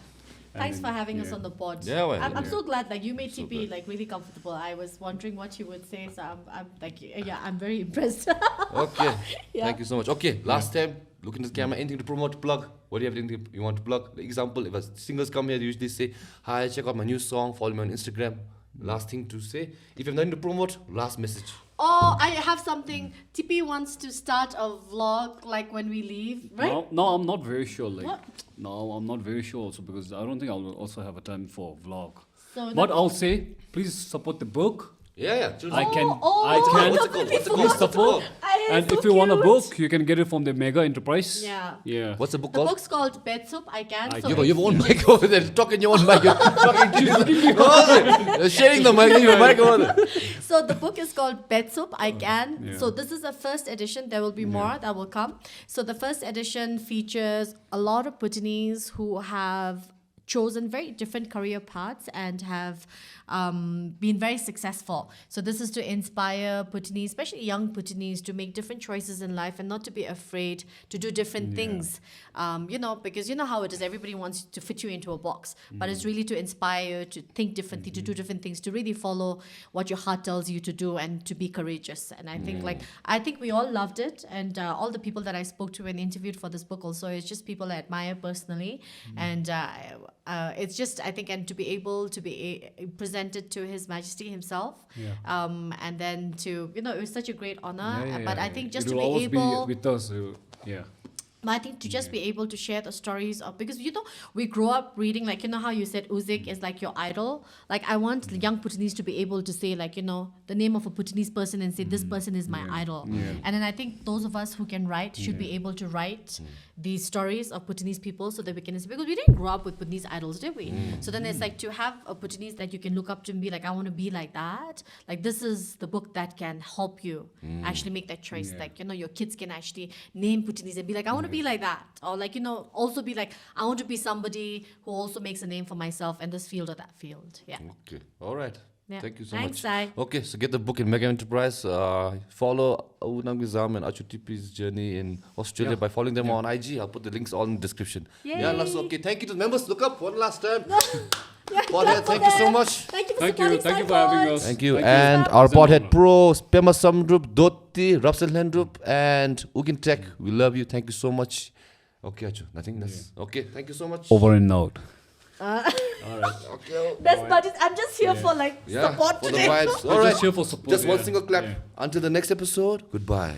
And Thanks for then- having us yeah. on the pod. Yeah, well, I'm yeah. so glad like you made So TP good. like really comfortable. I was wondering what you would say, so I'm like I'm very impressed. Okay. Yeah. Thank you so much. Okay, last time, look in the camera, anything to promote, plug. What do you have anything you want to plug? For example, if singers come here, they usually say, hi, check out my new song, follow me on Instagram. Last thing to say. If you have nothing to promote, last message. Oh, I have something. TP wants to start a vlog like when we leave, right? No, I'm not very sure. Like, What? no, I'm not very sure also because I don't think I'll also have a time for vlog. So But the- I'll say, please support the book. Yeah. I can, oh, I can. What's it called? What's it Please called? support. And so if you want a cute. book, you can get it from the Mega Enterprise. Yeah. Yeah. What's the book The called? book's called Bedsoap. I can. I So can. You have your own mic over there. Talking your own mic. You're talking to You're sharing the mic. Your mic over there. So the book is called Bedsoap. I can. Yeah. So this is the first edition. There will be more that will come. So the first edition features a lot of Bhutanese who have chosen very different career paths and have been very successful. So this is to inspire Bhutanese, especially young Bhutanese, to make different choices in life and not to be afraid to do different things. Because you know how it is. Everybody wants to fit you into a box, but it's really to inspire you to think differently, to do different things, to really follow what your heart tells you to do and to be courageous. And I think we all loved it, and all the people that I spoke to and interviewed for this book also, it's just people I admire personally, and it's just I think, and to be able to be presented to His Majesty himself, and then to it was such a great honor. But I think just it to will be always able. be with us. Yeah. But I think to just be able to share the stories of, because we grow up reading, like how you said Uzik is like your idol. Like I want the young Bhutanese to be able to say like the name of a Bhutanese person and say this person is my idol. Yeah. And then I think those of us who can write should be able to write these stories of Bhutanese people so that we can, because we didn't grow up with Bhutanese idols, did we? So then it's like to have a Bhutanese that you can look up to and be like, I want to be like that. Like this is the book that can help you actually make that choice. Like your kids can actually name Bhutanese and be like, I want to be like that, or like also be like, I want to be somebody who also makes a name for myself in this field or that field. Yeah. Okay. All right. Yeah. Thank you so Thanks, much. Sai. Okay, so get the book in Mega Enterprise. Follow Namgay Zam and Achu TP's journey in Australia by following them on IG. I'll put the links all in the description. Yay. Yeah, that's okay. Thank you to the members. Look up one last time. Yeah, Podhead, thank you so much. Thank you for Thank you. supporting Thank you for Sai having Pod. us. Thank you. Thank And you. our It's an Podhead honor. Pro, Pema Samdrup, Doti, Rabsel Lhendup, and Ugyen Tech. We love you. Thank you so much. Okay, Achu. Nothing. That's okay. Thank you so much. Over and out. All right. Okay. Best buddies. I'm just here for like Yeah. support For the today. vibes. All I'm right. just here for support. Just one yeah. single clap. Yeah. Until the next episode. Goodbye.